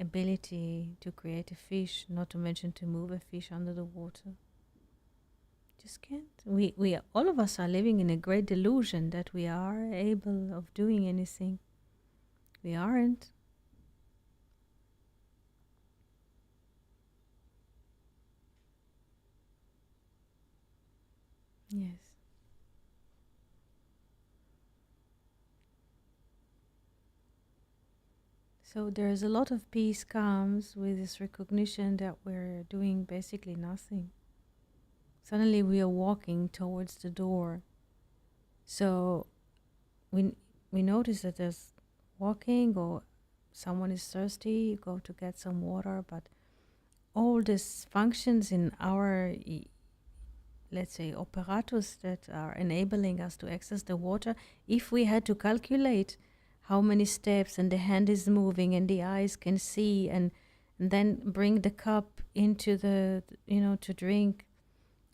ability to create a fish, not to mention to move a fish under the water. Just can't. We all of us are living in a great delusion that we are able of doing anything. We aren't. Yes. So there's a lot of peace comes with this recognition that we're doing basically nothing. Suddenly we are walking towards the door. So we notice that there's walking, or someone is thirsty, you go to get some water, but all these functions in our, let's say, apparatus that are enabling us to access the water, if we had to calculate how many steps and the hand is moving and the eyes can see, and then bring the cup into the, to drink.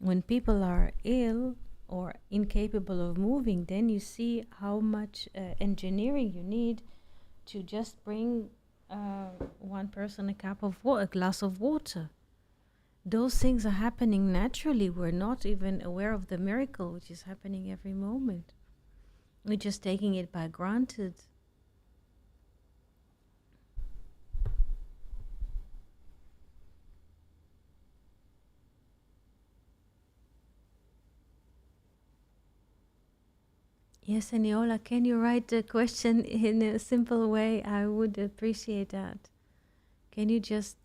When people are ill or incapable of moving, then you see how much engineering you need to just bring one person a glass of water. Those things are happening naturally. We're not even aware of the miracle which is happening every moment. We're just taking it by granted. Yes, Eniola, can you write the question in a simple way? I would appreciate that. Can you just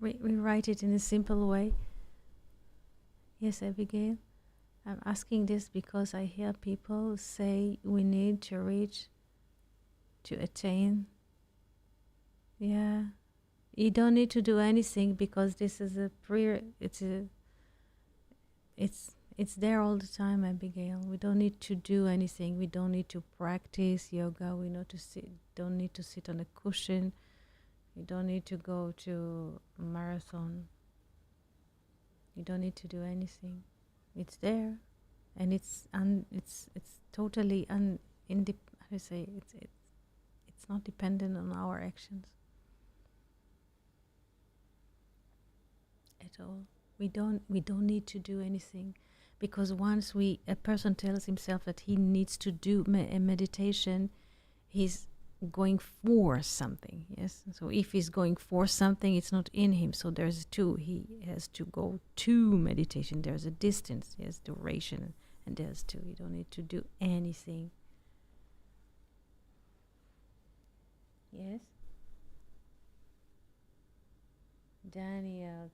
rewrite it in a simple way? Yes, Abigail. I'm asking this because I hear people say we need to reach, to attain. Yeah. You don't need to do anything because this is it's there all the time, Abigail. We don't need to do anything. We don't need to practice yoga. We don't need to sit on a cushion. You don't need to go to a marathon. You don't need to do anything. It's there, and it's totally it's not dependent on our actions at all. We don't need to do anything, because once a person tells himself that he needs to do a meditation, he's going for something. Yes, so if he's going for something, it's not in him. So there's he has to go to meditation. There's a distance, yes, duration, and there's two. You don't need to do anything. Yes, Daniel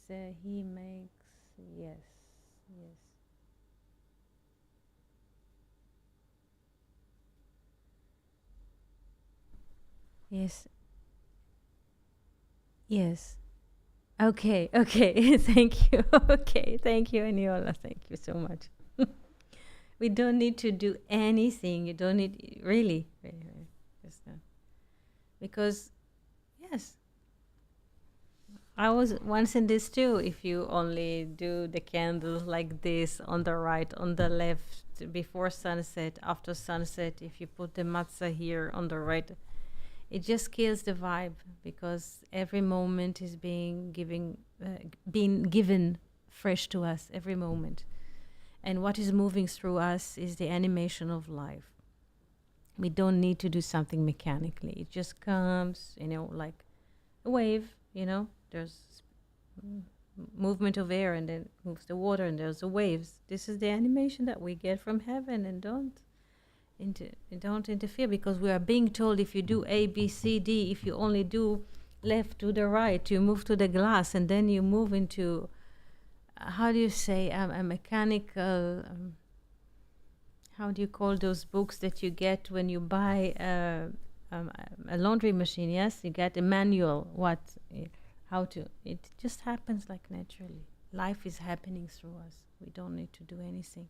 said he makes, yes. Yes. Okay. Thank you. Okay, thank you, Eniola. Thank you so much. We don't need to do anything. You don't need, really. Just because, yes, I was once in this too. If you only do the candles like this on the right, on the left, before sunset, after sunset, if you put the matzah here on the right, it just kills the vibe because every moment is being given fresh to us every moment. And what is moving through us is the animation of life. We don't need to do something mechanically. It just comes, like a wave, there's movement of air and then moves the water and there's the waves. This is the animation that we get from heaven, and don't interfere, because we are being told if you do A, B, C, D, if you only do left to the right, you move to the glass, and then you move into, how do you say, a mechanical, how do you call those books that you get when you buy a laundry machine? Yes, you get a manual, how to, it just happens like naturally. Life is happening through us. We don't need to do anything.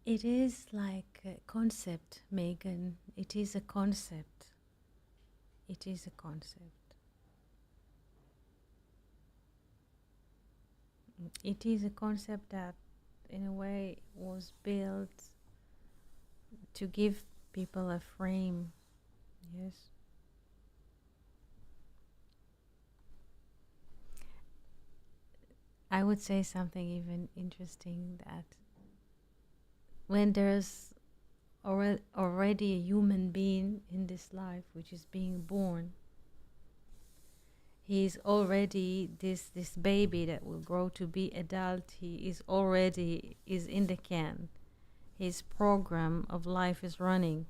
It is like a concept, Megan. It is a concept. It is a concept. It is a concept that, in a way, was built to give people a frame. Yes. I would say something even interesting, that when there's already a human being in this life which is being born, he is already this baby that will grow to be adult. He is already in the can. His program of life is running.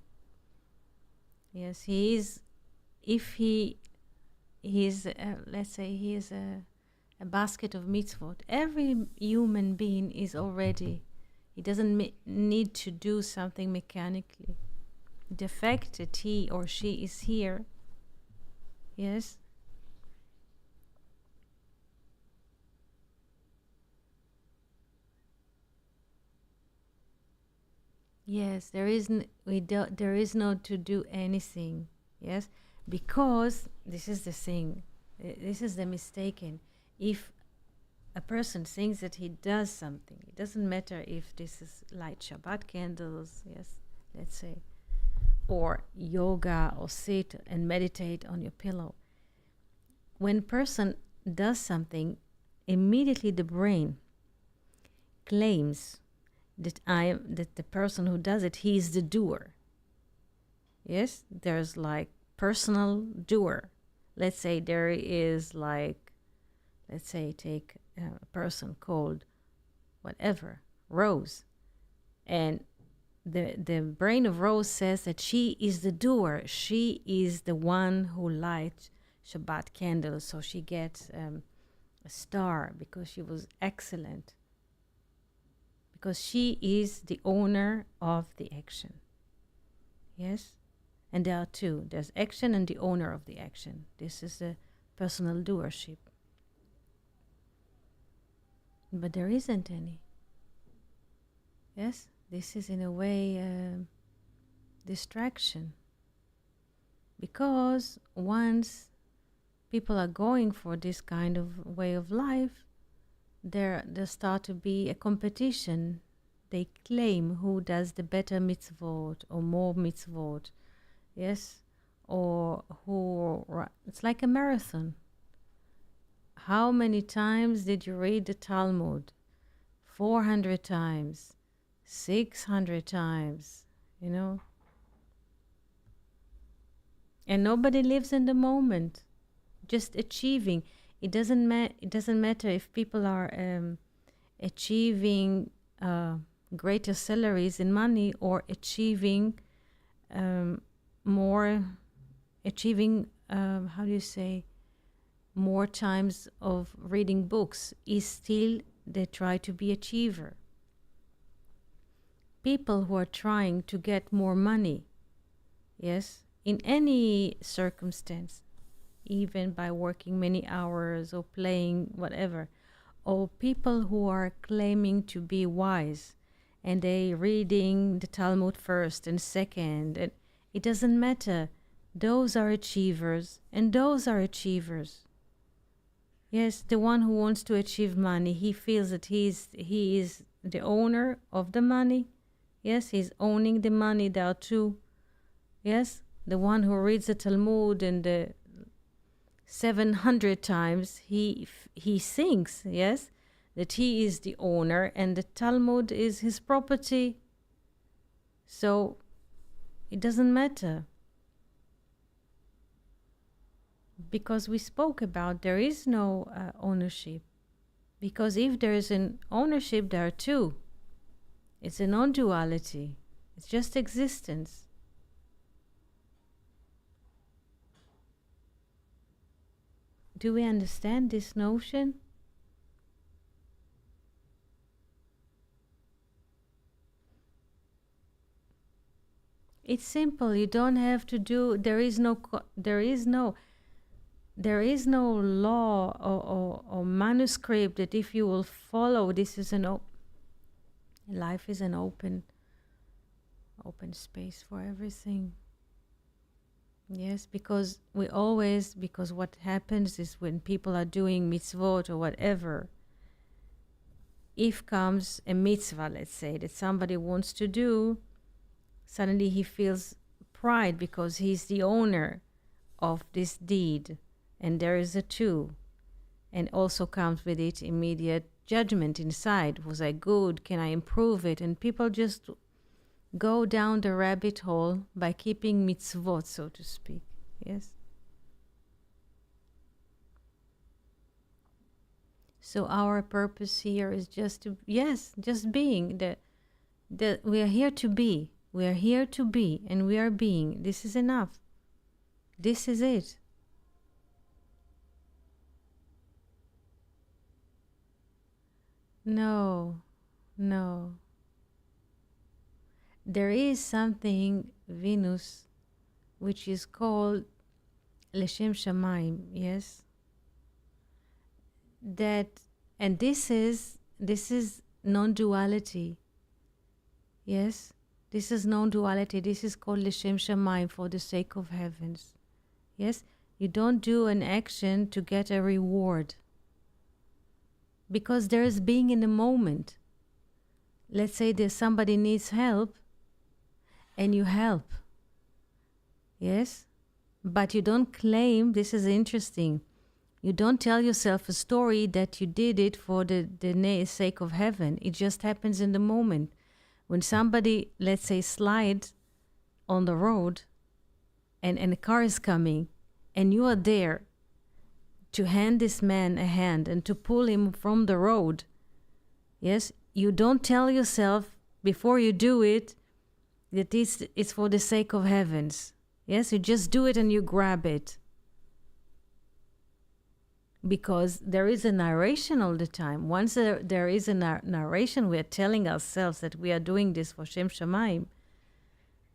Yes, he is. If he is, let's say, he is a basket of mitzvot. Every human being is already. He doesn't need to do something mechanically. The fact that he or she is here, yes, yes, there is no to do anything, yes, because this is the thing, this is the mistaken. If a person thinks that he does something, it doesn't matter if this is light Shabbat candles, yes, let's say, or yoga, or sit and meditate on your pillow. When a person does something, immediately the brain claims that the person who does it, he is the doer. Yes, there's like personal doer. Let's say there is like, let's say take a person called whatever, Rose, and the brain of Rose says that she is the doer. She is the one who lights Shabbat candles, so she gets a star because she was excellent, because she is the owner of the action. Yes, and there are two. There's action and the owner of the action. This is the personal doership. But there isn't any. Yes, this is in a way distraction. Because once people are going for this kind of way of life, there start to be a competition. They claim who does the better mitzvot or more mitzvot. Yes, or who, it's like a marathon. How many times did you read the Talmud? 400 times, 600 times, And nobody lives in the moment, just achieving. It doesn't matter if people are achieving greater salaries in money, or achieving how do you say, more times of reading books. Is still they try to be achiever. People who are trying to get more money, yes, in any circumstance, even by working many hours or playing whatever, or people who are claiming to be wise and they reading the Talmud first and second, and It doesn't matter. Those are achievers and those are achievers. Yes, the one who wants to achieve money, he feels that he is the owner of the money. Yes, he's owning the money. There are two. Yes, the one who reads the Talmud and the 700 times, he thinks, yes, that he is the owner and the Talmud is his property. So it doesn't matter. Because we spoke about there is no ownership. Because if there is an ownership, there are two. It's a non-duality. It's just existence. Do we understand this notion? It's simple. You don't have to do. There is no law or manuscript that if you will follow, this is life is an open space for everything. Yes, because what happens is when people are doing mitzvot or whatever, if comes a mitzvah, let's say, that somebody wants to do, suddenly he feels pride because he's the owner of this deed. And there is a two. And also comes with it immediate judgment inside. Was I good? Can I improve it? And people just go down the rabbit hole by keeping mitzvot, so to speak. Yes. So our purpose here is just being. We are here to be. We are here to be, and we are being. This is enough. This is it. No. There is something, Venus, which is called Leshem Shamayim, yes? And this is non-duality, yes? This is non-duality. This is called Leshem Shamayim, for the sake of heavens, yes? You don't do an action to get a reward, because there is being in the moment. Let's say there's somebody needs help, and you help, yes? But you don't claim, this is interesting, you don't tell yourself a story that you did it for the sake of heaven. It just happens in the moment. When somebody, let's say, slides on the road and a car is coming and you are there to hand this man a hand and to pull him from the road, yes, you don't tell yourself before you do it that it's for the sake of heavens. Yes, you just do it and you grab it. Because there is a narration all the time. Once there is a narration, we are telling ourselves that we are doing this for Shem Shamayim.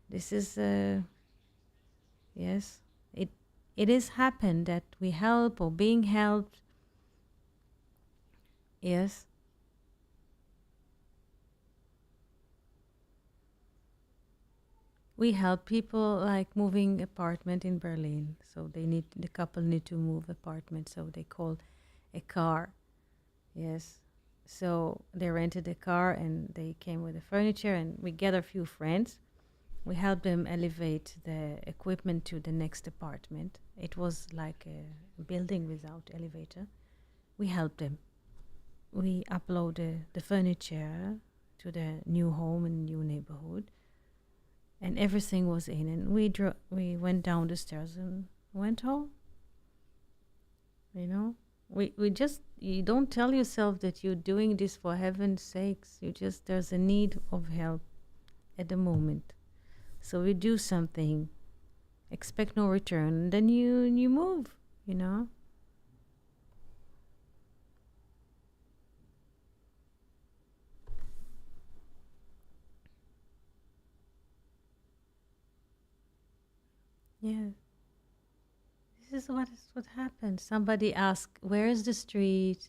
This is, yes, it has happened that we help or being helped. Yes. We help people like moving apartment in Berlin. So the couple need to move apartment. So they call a car. Yes. So they rented a car and they came with the furniture, and we gather a few friends. We helped them elevate the equipment to the next apartment. It was like a building without elevator. We helped them. We uploaded the furniture to the new home and new neighborhood. And everything was in, and we went down the stairs and went home. You know, you don't tell yourself that you're doing this for heaven's sakes. There's a need of help at the moment. So we do something, expect no return, and then you move, you know. Yeah. This is what happens. Somebody asks, where is the street?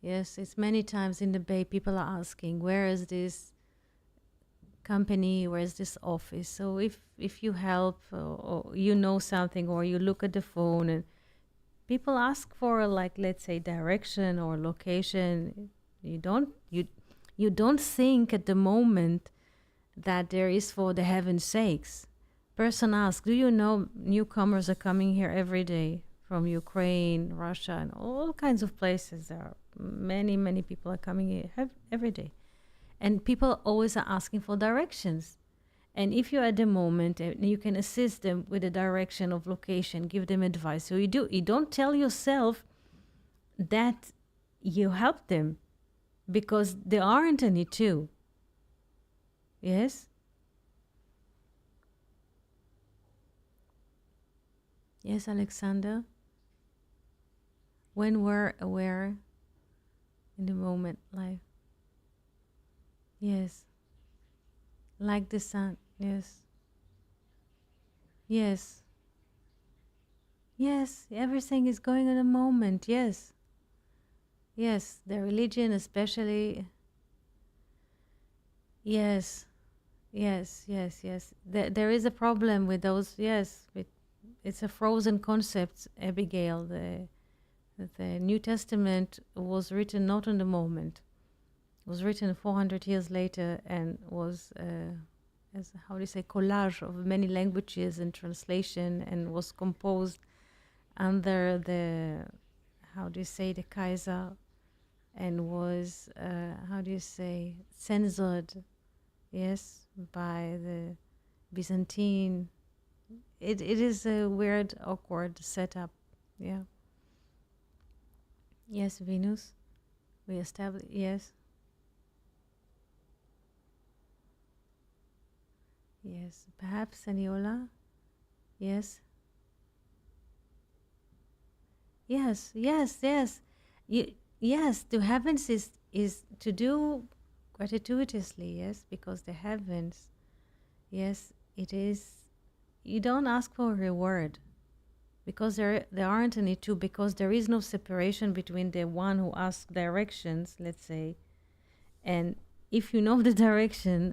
Yes, it's many times in the Bay, people are asking, where is this company, where's this office. So if you help, or you know something, or you look at the phone and people ask for, like, let's say, direction or location, you don't think at the moment that there is, for the heaven's sakes. Person asks, do you know newcomers are coming here every day from Ukraine, Russia, and all kinds of places? There are many people are coming here every day. And people always are asking for directions. And if you're at the moment, you can assist them with the direction of location, give them advice. So you don't tell yourself that you help them, because there aren't any too. Yes? Yes, Alexander? When we're aware in the moment, life. Yes. Like the sun. Yes. Yes. Yes. Everything is going in a moment. Yes. Yes. The religion, especially. Yes. Yes. Yes. Yes. There is a problem with those. Yes. It's a frozen concept, Abigail. The New Testament was written not in the moment. It was written 400 years later and was, as how do you say, collage of many languages and translation, and was composed under the, how do you say, the Kaiser, and was, how do you say, censored, yes, by the Byzantine. It is a weird, awkward setup, yeah. Yes, Venus, we established, yes. Yes, perhaps Aniola. Yes. Yes, yes, yes. Yes, the heavens is to do gratuitously, yes, because the heavens, yes, it is. You don't ask for a reward, because there aren't any two, because there is no separation between the one who asks directions, let's say, and if you know the direction,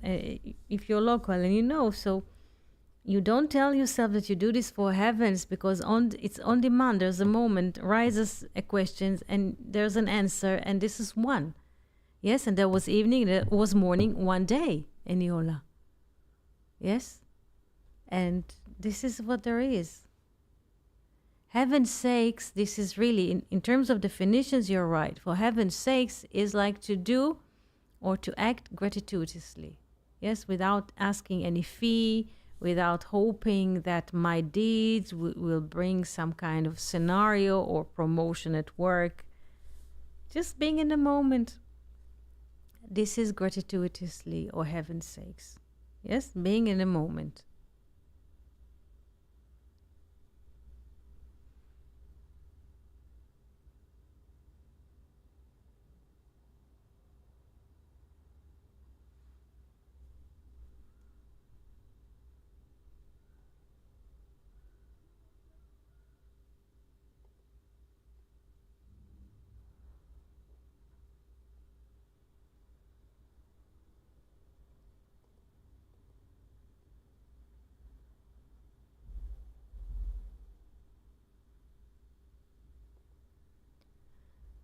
if you're local and you know, so you don't tell yourself that you do this for heavens, because it's on demand. There's a moment, rises a question, and there's an answer, and this is one. Yes, and there was evening, there was morning, one day, Eniola. Yes? And this is what there is. Heaven's sakes, this is really, in terms of definitions, you're right. For heaven's sakes is like to do or to act gratuitously. Yes, without asking any fee, without hoping that my deeds will bring some kind of scenario or promotion at work. Just being in the moment. This is gratuitously, or heaven's sakes. Yes, being in the moment.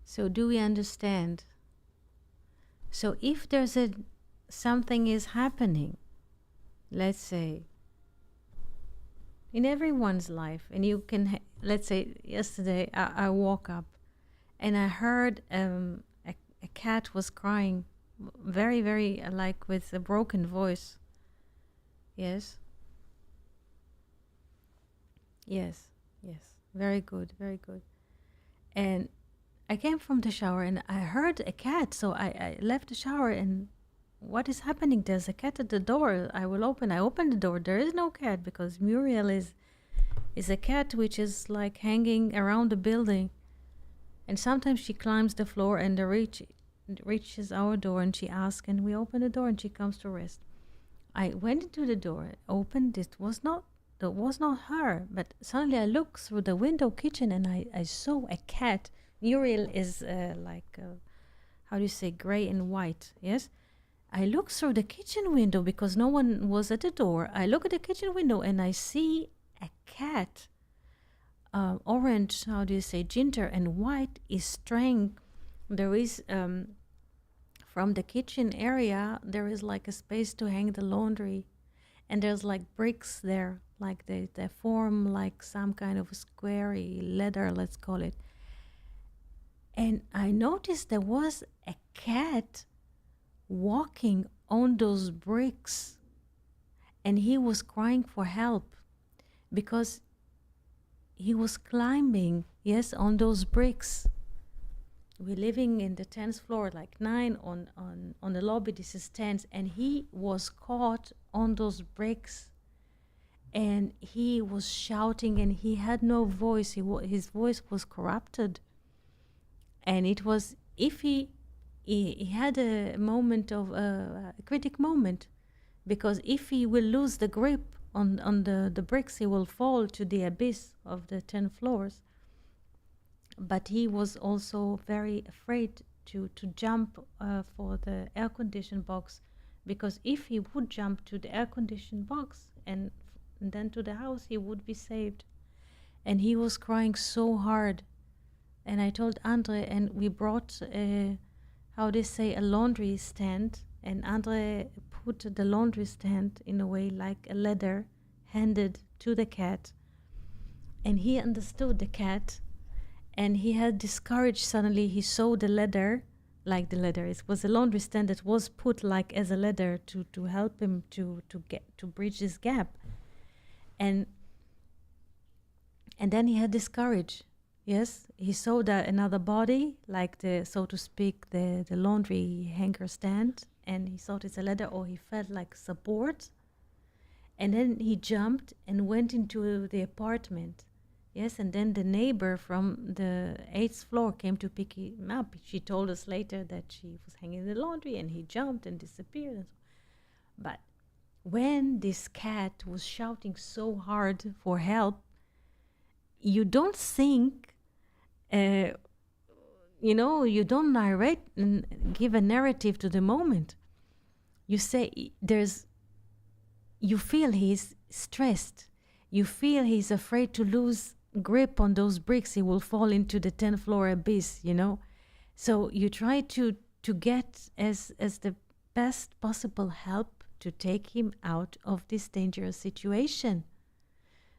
So do we understand? So if there's something is happening, let's say, in everyone's life, and you can, let's say, yesterday I woke up and I heard a cat was crying very, very, like with a broken voice. Yes? Yes, yes. Very good, very good. And I came from the shower and I heard a cat, so I left the shower, and what is happening? There's a cat at the door. I opened the door. There is no cat, because Muriel is a cat which is like hanging around the building, and sometimes she climbs the floor and reaches our door, and she asks, and we open the door, and she comes to rest. I went into the door, opened. That was not her, but suddenly I looked through the window kitchen, and I saw a cat. Muriel is like, how do you say, gray and white, yes? I look through the kitchen window because no one was at the door. I look at the kitchen window and I see a cat, orange, how do you say, ginger and white, is straying. There is, from the kitchen area, there is like a space to hang the laundry. And there's like bricks there, like they form like some kind of squarey leather, let's call it. And I noticed there was a cat walking on those bricks, and he was crying for help because he was climbing, yes, on those bricks. We're living in the 10th floor, like 9 on the lobby. This is 10th, and he was caught on those bricks, and he was shouting, and he had no voice. His voice was corrupted, and it was, if he had a moment of a critic moment, because if he will lose the grip on the bricks, he will fall to the abyss of the 10 floors. But he was also very afraid to jump for the air conditioned box, because if he would jump to the air conditioned box and then to the house, he would be saved. And he was crying so hard. And I told Andre, and we brought, how they say, a laundry stand. And Andre put the laundry stand in a way like a ladder handed to the cat. And he understood the cat. And he had discouraged suddenly. He saw the ladder, like the ladder. It was a laundry stand that was put like as a ladder to help him to bridge this gap. And then he had discouraged. Yes, he saw that another body, like the, so to speak, the laundry hanger stand, and he thought it's a ladder, or he felt like support. And then he jumped and went into the apartment. Yes, and then the neighbor from the 8th floor came to pick him up. She told us later that she was hanging the laundry and he jumped and disappeared. And so. But when this cat was shouting so hard for help, you don't think, you you don't narrate and give a narrative to the moment. You say you feel he's stressed. You feel he's afraid to lose grip on those bricks. He will fall into the 10th floor abyss, So you try to get as the best possible help to take him out of this dangerous situation.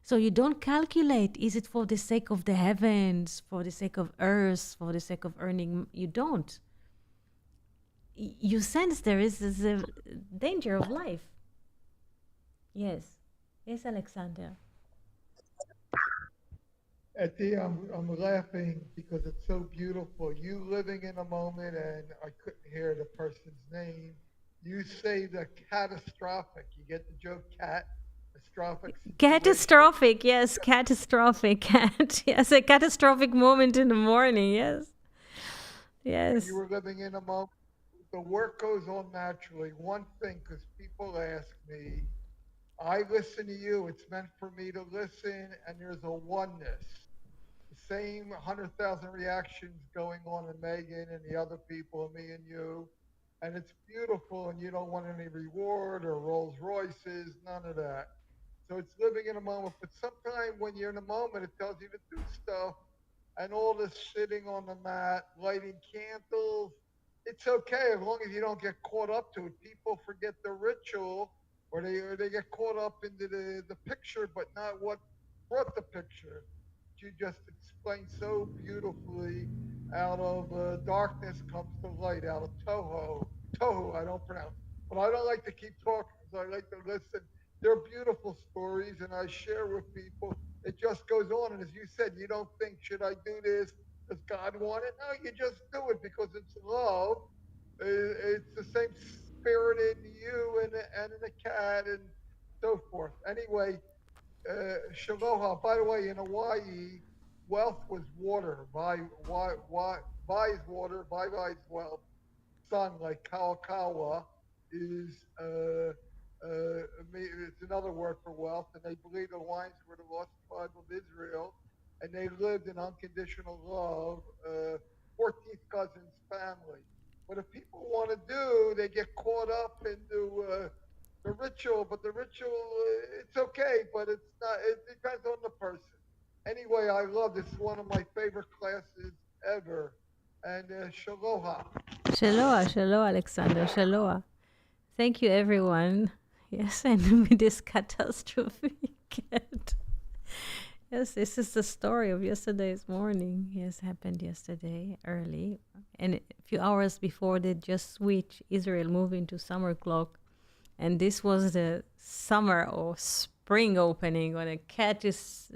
So you don't calculate, is it for the sake of the heavens, for the sake of earth, for the sake of earning? You don't. You sense there is a danger of life. Yes. Yes, Alexander. I'm laughing because it's so beautiful. You living in a moment, and I couldn't hear the person's name. You say the catastrophic. You get the joke, catastrophic situation. Catastrophic, yes, catastrophic. Yes, a catastrophic moment in the morning, yes. Yes. You were living in a moment. The work goes on naturally. One thing, because people ask me, I listen to you. It's meant for me to listen, and there's a oneness. The same 100,000 reactions going on in Megan and the other people, and me and you. And it's beautiful, and you don't want any reward or Rolls Royces, none of that. So it's living in a moment. But sometimes when you're in a moment, it tells you to do stuff. And all this sitting on the mat, lighting candles, it's okay as long as you don't get caught up to it. People forget the ritual, or they get caught up into the picture, but not what brought the picture. You just explained so beautifully. Out of darkness comes the light. Out of Toho, I don't pronounce, but I don't like to keep talking because I like to listen. They're beautiful stories, and I share with people. It just goes on, and as you said, you don't think, should I do this? Does God want it? No, you just do it because it's love. It's the same spirit in you and in the cat and so forth. Anyway, Shaloha, by the way, in Hawaii, wealth was water. Vai is water, Vai is wealth. Sun, like Kalakaua, is it's another word for wealth. And they believe the Hawaiians were the lost tribe of Israel, and they lived in unconditional love. 14th cousin's family. But if people want to do, they get caught up into the ritual. But the ritual, it's okay, but it's not. It depends on the person. Anyway, I love this. One of my favorite classes ever. And Shaloha. Shaloa, Shaloa, Alexander, Shaloa. Thank you, everyone. Yes, and with this catastrophe cat. Yes, this is the story of yesterday's morning. Yes, happened yesterday early. And a few hours before they just switched, Israel moved into summer clock. And this was the summer or spring opening when a cat is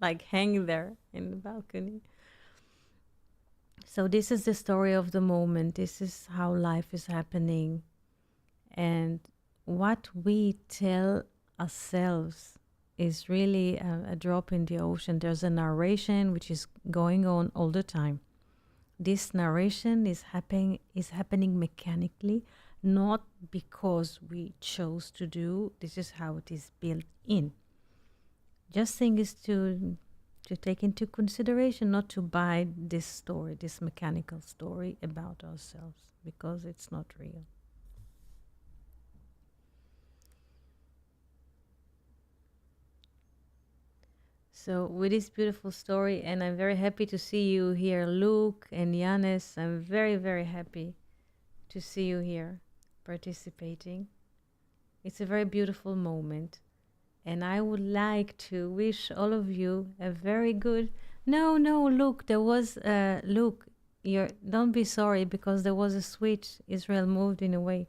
like hanging there in the balcony. So this is the story of the moment. This is how life is happening. And what we tell ourselves is really a drop in the ocean. There's a narration which is going on all the time. This narration is happening mechanically, not because we chose to do. This is how it is built in. Just thing is to take into consideration, not to buy this story, this mechanical story about ourselves, because it's not real. So with this beautiful story, and I'm very happy to see you here, Luke and Yanis. I'm very, very happy to see you here participating. It's a very beautiful moment. And I would like to wish all of you a very good... No, Luke, there was... Luke, don't be sorry, because there was a switch. Israel moved in a way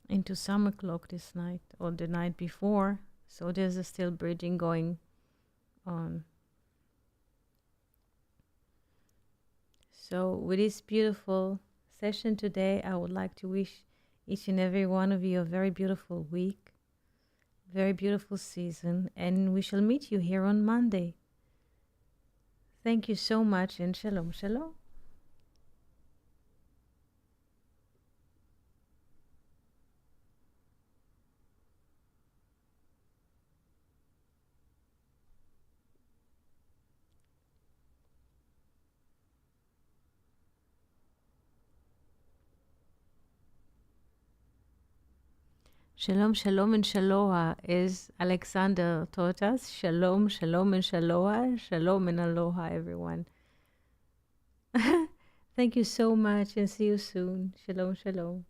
into summer clock this night, or the night before. So there's a still bridging going on. So with this beautiful session today, I would like to wish each and every one of you a very beautiful week, very beautiful season, and we shall meet you here on Monday. Thank you so much, and shalom, shalom. Shalom, shalom, and shaloha, as Alexander taught us. Shalom, shalom, and shaloha. Shalom and aloha, everyone. Thank you so much, and see you soon. Shalom, shalom.